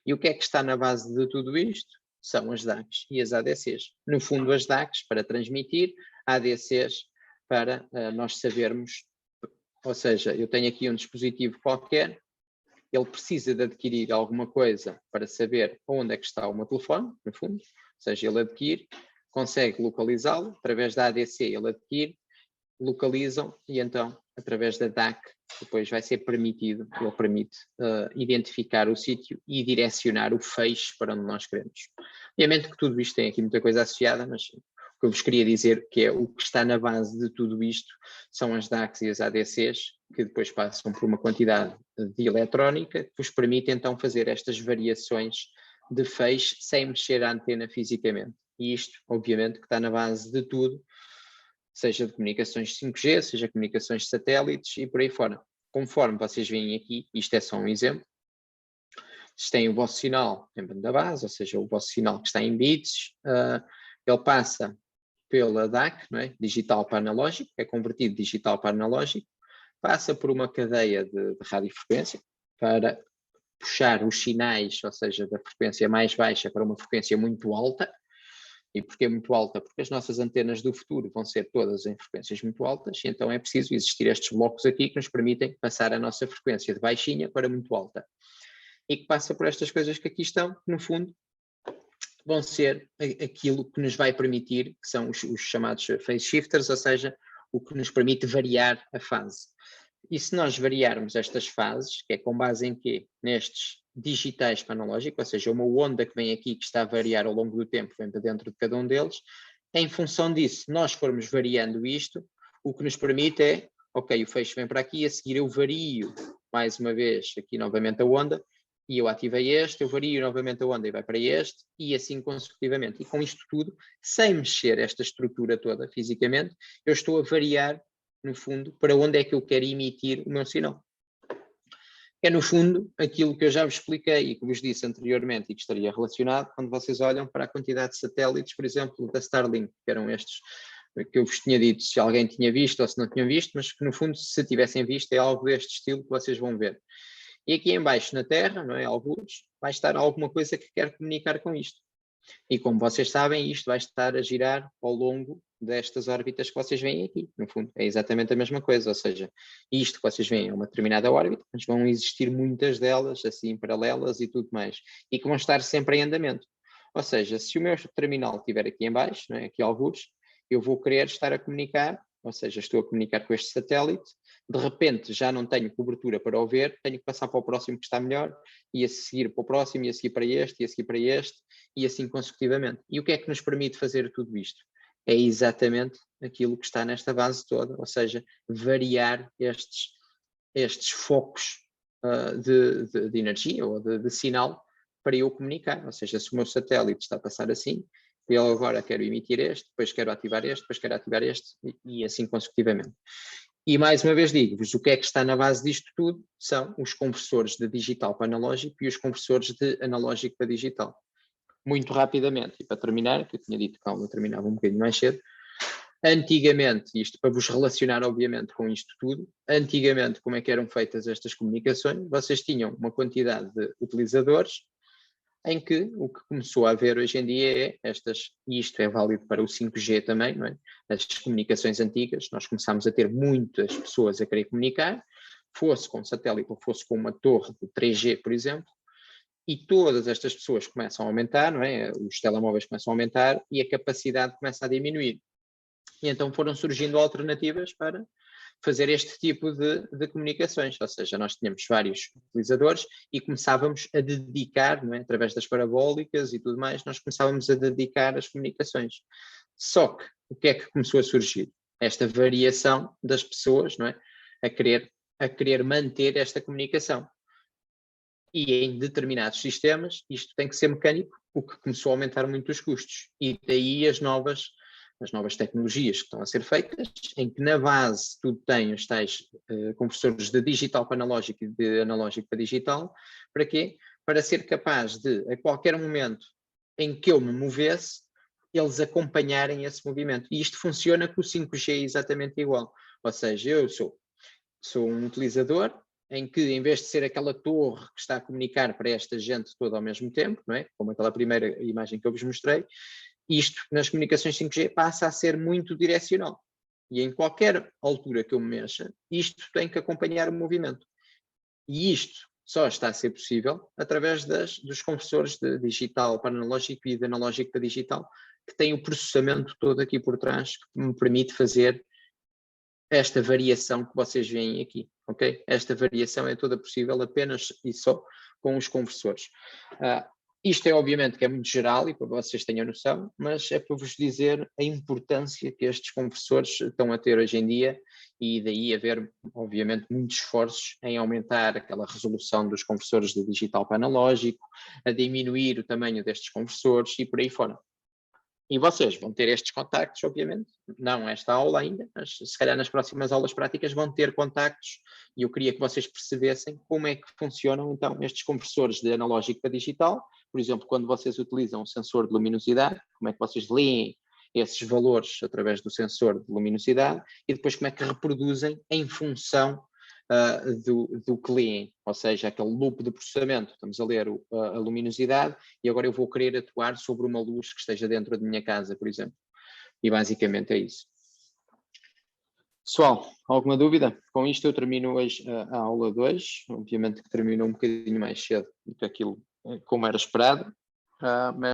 E o que é que está na base de tudo isto? São as DACs e as ADCs. No fundo, as DACs para transmitir, ADCs para nós sabermos, ou seja, eu tenho aqui um dispositivo qualquer, ele precisa de adquirir alguma coisa para saber onde é que está o meu telefone, no fundo, ou seja, ele adquire, consegue localizá-lo, através da ADC ele adquire, localizam e então, através da DAC, depois vai ser permitido, ele permite identificar o sítio e direcionar o feixe para onde nós queremos. Obviamente que tudo isto tem aqui muita coisa associada, mas o que eu vos queria dizer, que é o que está na base de tudo isto, são as DACs e as ADCs, que depois passam por uma quantidade de eletrónica, que vos permite então fazer estas variações de feixe sem mexer a antena fisicamente. E isto, obviamente, que está na base de tudo, seja de comunicações 5G, seja comunicações de satélites e por aí fora. Conforme vocês veem aqui, isto é só um exemplo, vocês têm o vosso sinal em banda base, ou seja, o vosso sinal que está em bits, ele passa pela DAC, não é? Digital para analógico, é convertido de digital para analógico, passa por uma cadeia de radiofrequência para puxar os sinais, ou seja, da frequência mais baixa para uma frequência muito alta. E porquê muito alta? Porque as nossas antenas do futuro vão ser todas em frequências muito altas, e então é preciso existir estes blocos aqui que nos permitem passar a nossa frequência de baixinha para muito alta. E que passa por estas coisas que aqui estão, que no fundo vão ser aquilo que nos vai permitir, que são os chamados phase shifters, ou seja, o que nos permite variar a fase. E se nós variarmos estas fases, que é com base em quê? Nestes digitais para analógico, ou seja, uma onda que vem aqui que está a variar ao longo do tempo, vem para dentro de cada um deles, em função disso, se nós formos variando isto, o que nos permite é, ok, o feixe vem para aqui, a seguir eu vario mais uma vez aqui novamente a onda, e eu ativei este, eu vario novamente a onda e vai para este, e assim consecutivamente. E com isto tudo, sem mexer esta estrutura toda fisicamente, eu estou a variar, no fundo, para onde é que eu quero emitir o meu sinal. É, no fundo, aquilo que eu já vos expliquei e que vos disse anteriormente e que estaria relacionado quando vocês olham para a quantidade de satélites, por exemplo, da Starlink, que eram estes que eu vos tinha dito, se alguém tinha visto ou se não tinham visto, mas que no fundo, se tivessem visto, é algo deste estilo que vocês vão ver. E aqui embaixo na Terra, não é, alguns, vai estar alguma coisa que quer comunicar com isto. E como vocês sabem, isto vai estar a girar ao longo destas órbitas que vocês veem aqui, no fundo. É exatamente a mesma coisa, ou seja, isto que vocês veem é uma determinada órbita, mas vão existir muitas delas, assim, paralelas e tudo mais, e que vão estar sempre em andamento. Ou seja, se o meu terminal estiver aqui em baixo, não é, aqui algures, eu vou querer estar a comunicar, ou seja, estou a comunicar com este satélite, de repente já não tenho cobertura para o ver, tenho que passar para o próximo que está melhor, e a seguir para o próximo, e a seguir para este, e a seguir para este, e assim consecutivamente. E o que é que nos permite fazer tudo isto? É exatamente aquilo que está nesta base toda, ou seja, variar estes focos de energia ou de sinal para eu comunicar. Ou seja, se o meu satélite está a passar assim, eu agora quero emitir este, depois quero ativar este, depois quero ativar este, e assim consecutivamente. E mais uma vez digo-vos, o que é que está na base disto tudo são os conversores de digital para analógico e os conversores de analógico para digital. Muito rapidamente, e para terminar, que eu tinha dito que eu terminava um bocadinho mais cedo, antigamente, isto para vos relacionar obviamente com isto tudo, antigamente como é que eram feitas estas comunicações? Vocês tinham uma quantidade de utilizadores em que o que começou a haver hoje em dia é e isto é válido para o 5G também, não é? As comunicações antigas, nós começámos a ter muitas pessoas a querer comunicar, fosse com satélite ou fosse com uma torre de 3G, por exemplo, e todas estas pessoas começam a aumentar, não é? Os telemóveis começam a aumentar e a capacidade começa a diminuir. E então foram surgindo alternativas para fazer este tipo de comunicações, ou seja, nós tínhamos vários utilizadores e começávamos a dedicar, não é? Através das parabólicas e tudo mais, nós começávamos a dedicar as comunicações. Só que o que é que começou a surgir? Esta variação das pessoas, não é? A querer manter esta comunicação. E em determinados sistemas isto tem que ser mecânico, o que começou a aumentar muito os custos. E daí as novas tecnologias que estão a ser feitas, em que na base tu tens os tais conversores de digital para analógico e de analógico para digital. Para quê? Para ser capaz de, a qualquer momento em que eu me movesse, eles acompanharem esse movimento. E isto funciona com o 5G exatamente igual. Ou seja, eu sou um utilizador em que, em vez de ser aquela torre que está a comunicar para esta gente toda ao mesmo tempo, não é? Como aquela primeira imagem que eu vos mostrei, isto nas comunicações 5G passa a ser muito direcional. E em qualquer altura que eu me mexa, isto tem que acompanhar o movimento. E isto só está a ser possível através dos conversores de digital para analógico e de analógico para digital, que têm o processamento todo aqui por trás, que me permite fazer esta variação que vocês veem aqui, ok? Esta variação é toda possível apenas e só com os conversores. Isto é obviamente que é muito geral e para vocês tenham noção, mas é para vos dizer a importância que estes conversores estão a ter hoje em dia e daí haver obviamente muitos esforços em aumentar aquela resolução dos conversores de digital para analógico, a diminuir o tamanho destes conversores e por aí fora. E vocês vão ter estes contactos, obviamente, não esta aula ainda, mas se calhar nas próximas aulas práticas vão ter contactos e eu queria que vocês percebessem como é que funcionam então estes conversores de analógico para digital. Por exemplo, quando vocês utilizam um sensor de luminosidade, como é que vocês leem esses valores através do sensor de luminosidade e depois como é que reproduzem em função do que leem, ou seja, aquele loop de processamento. Estamos a ler a luminosidade e agora eu vou querer atuar sobre uma luz que esteja dentro da minha casa, por exemplo. E basicamente é isso. Pessoal, alguma dúvida? Com isto eu termino hoje a aula 2, obviamente que terminou um bocadinho mais cedo do que aquilo como era esperado, mas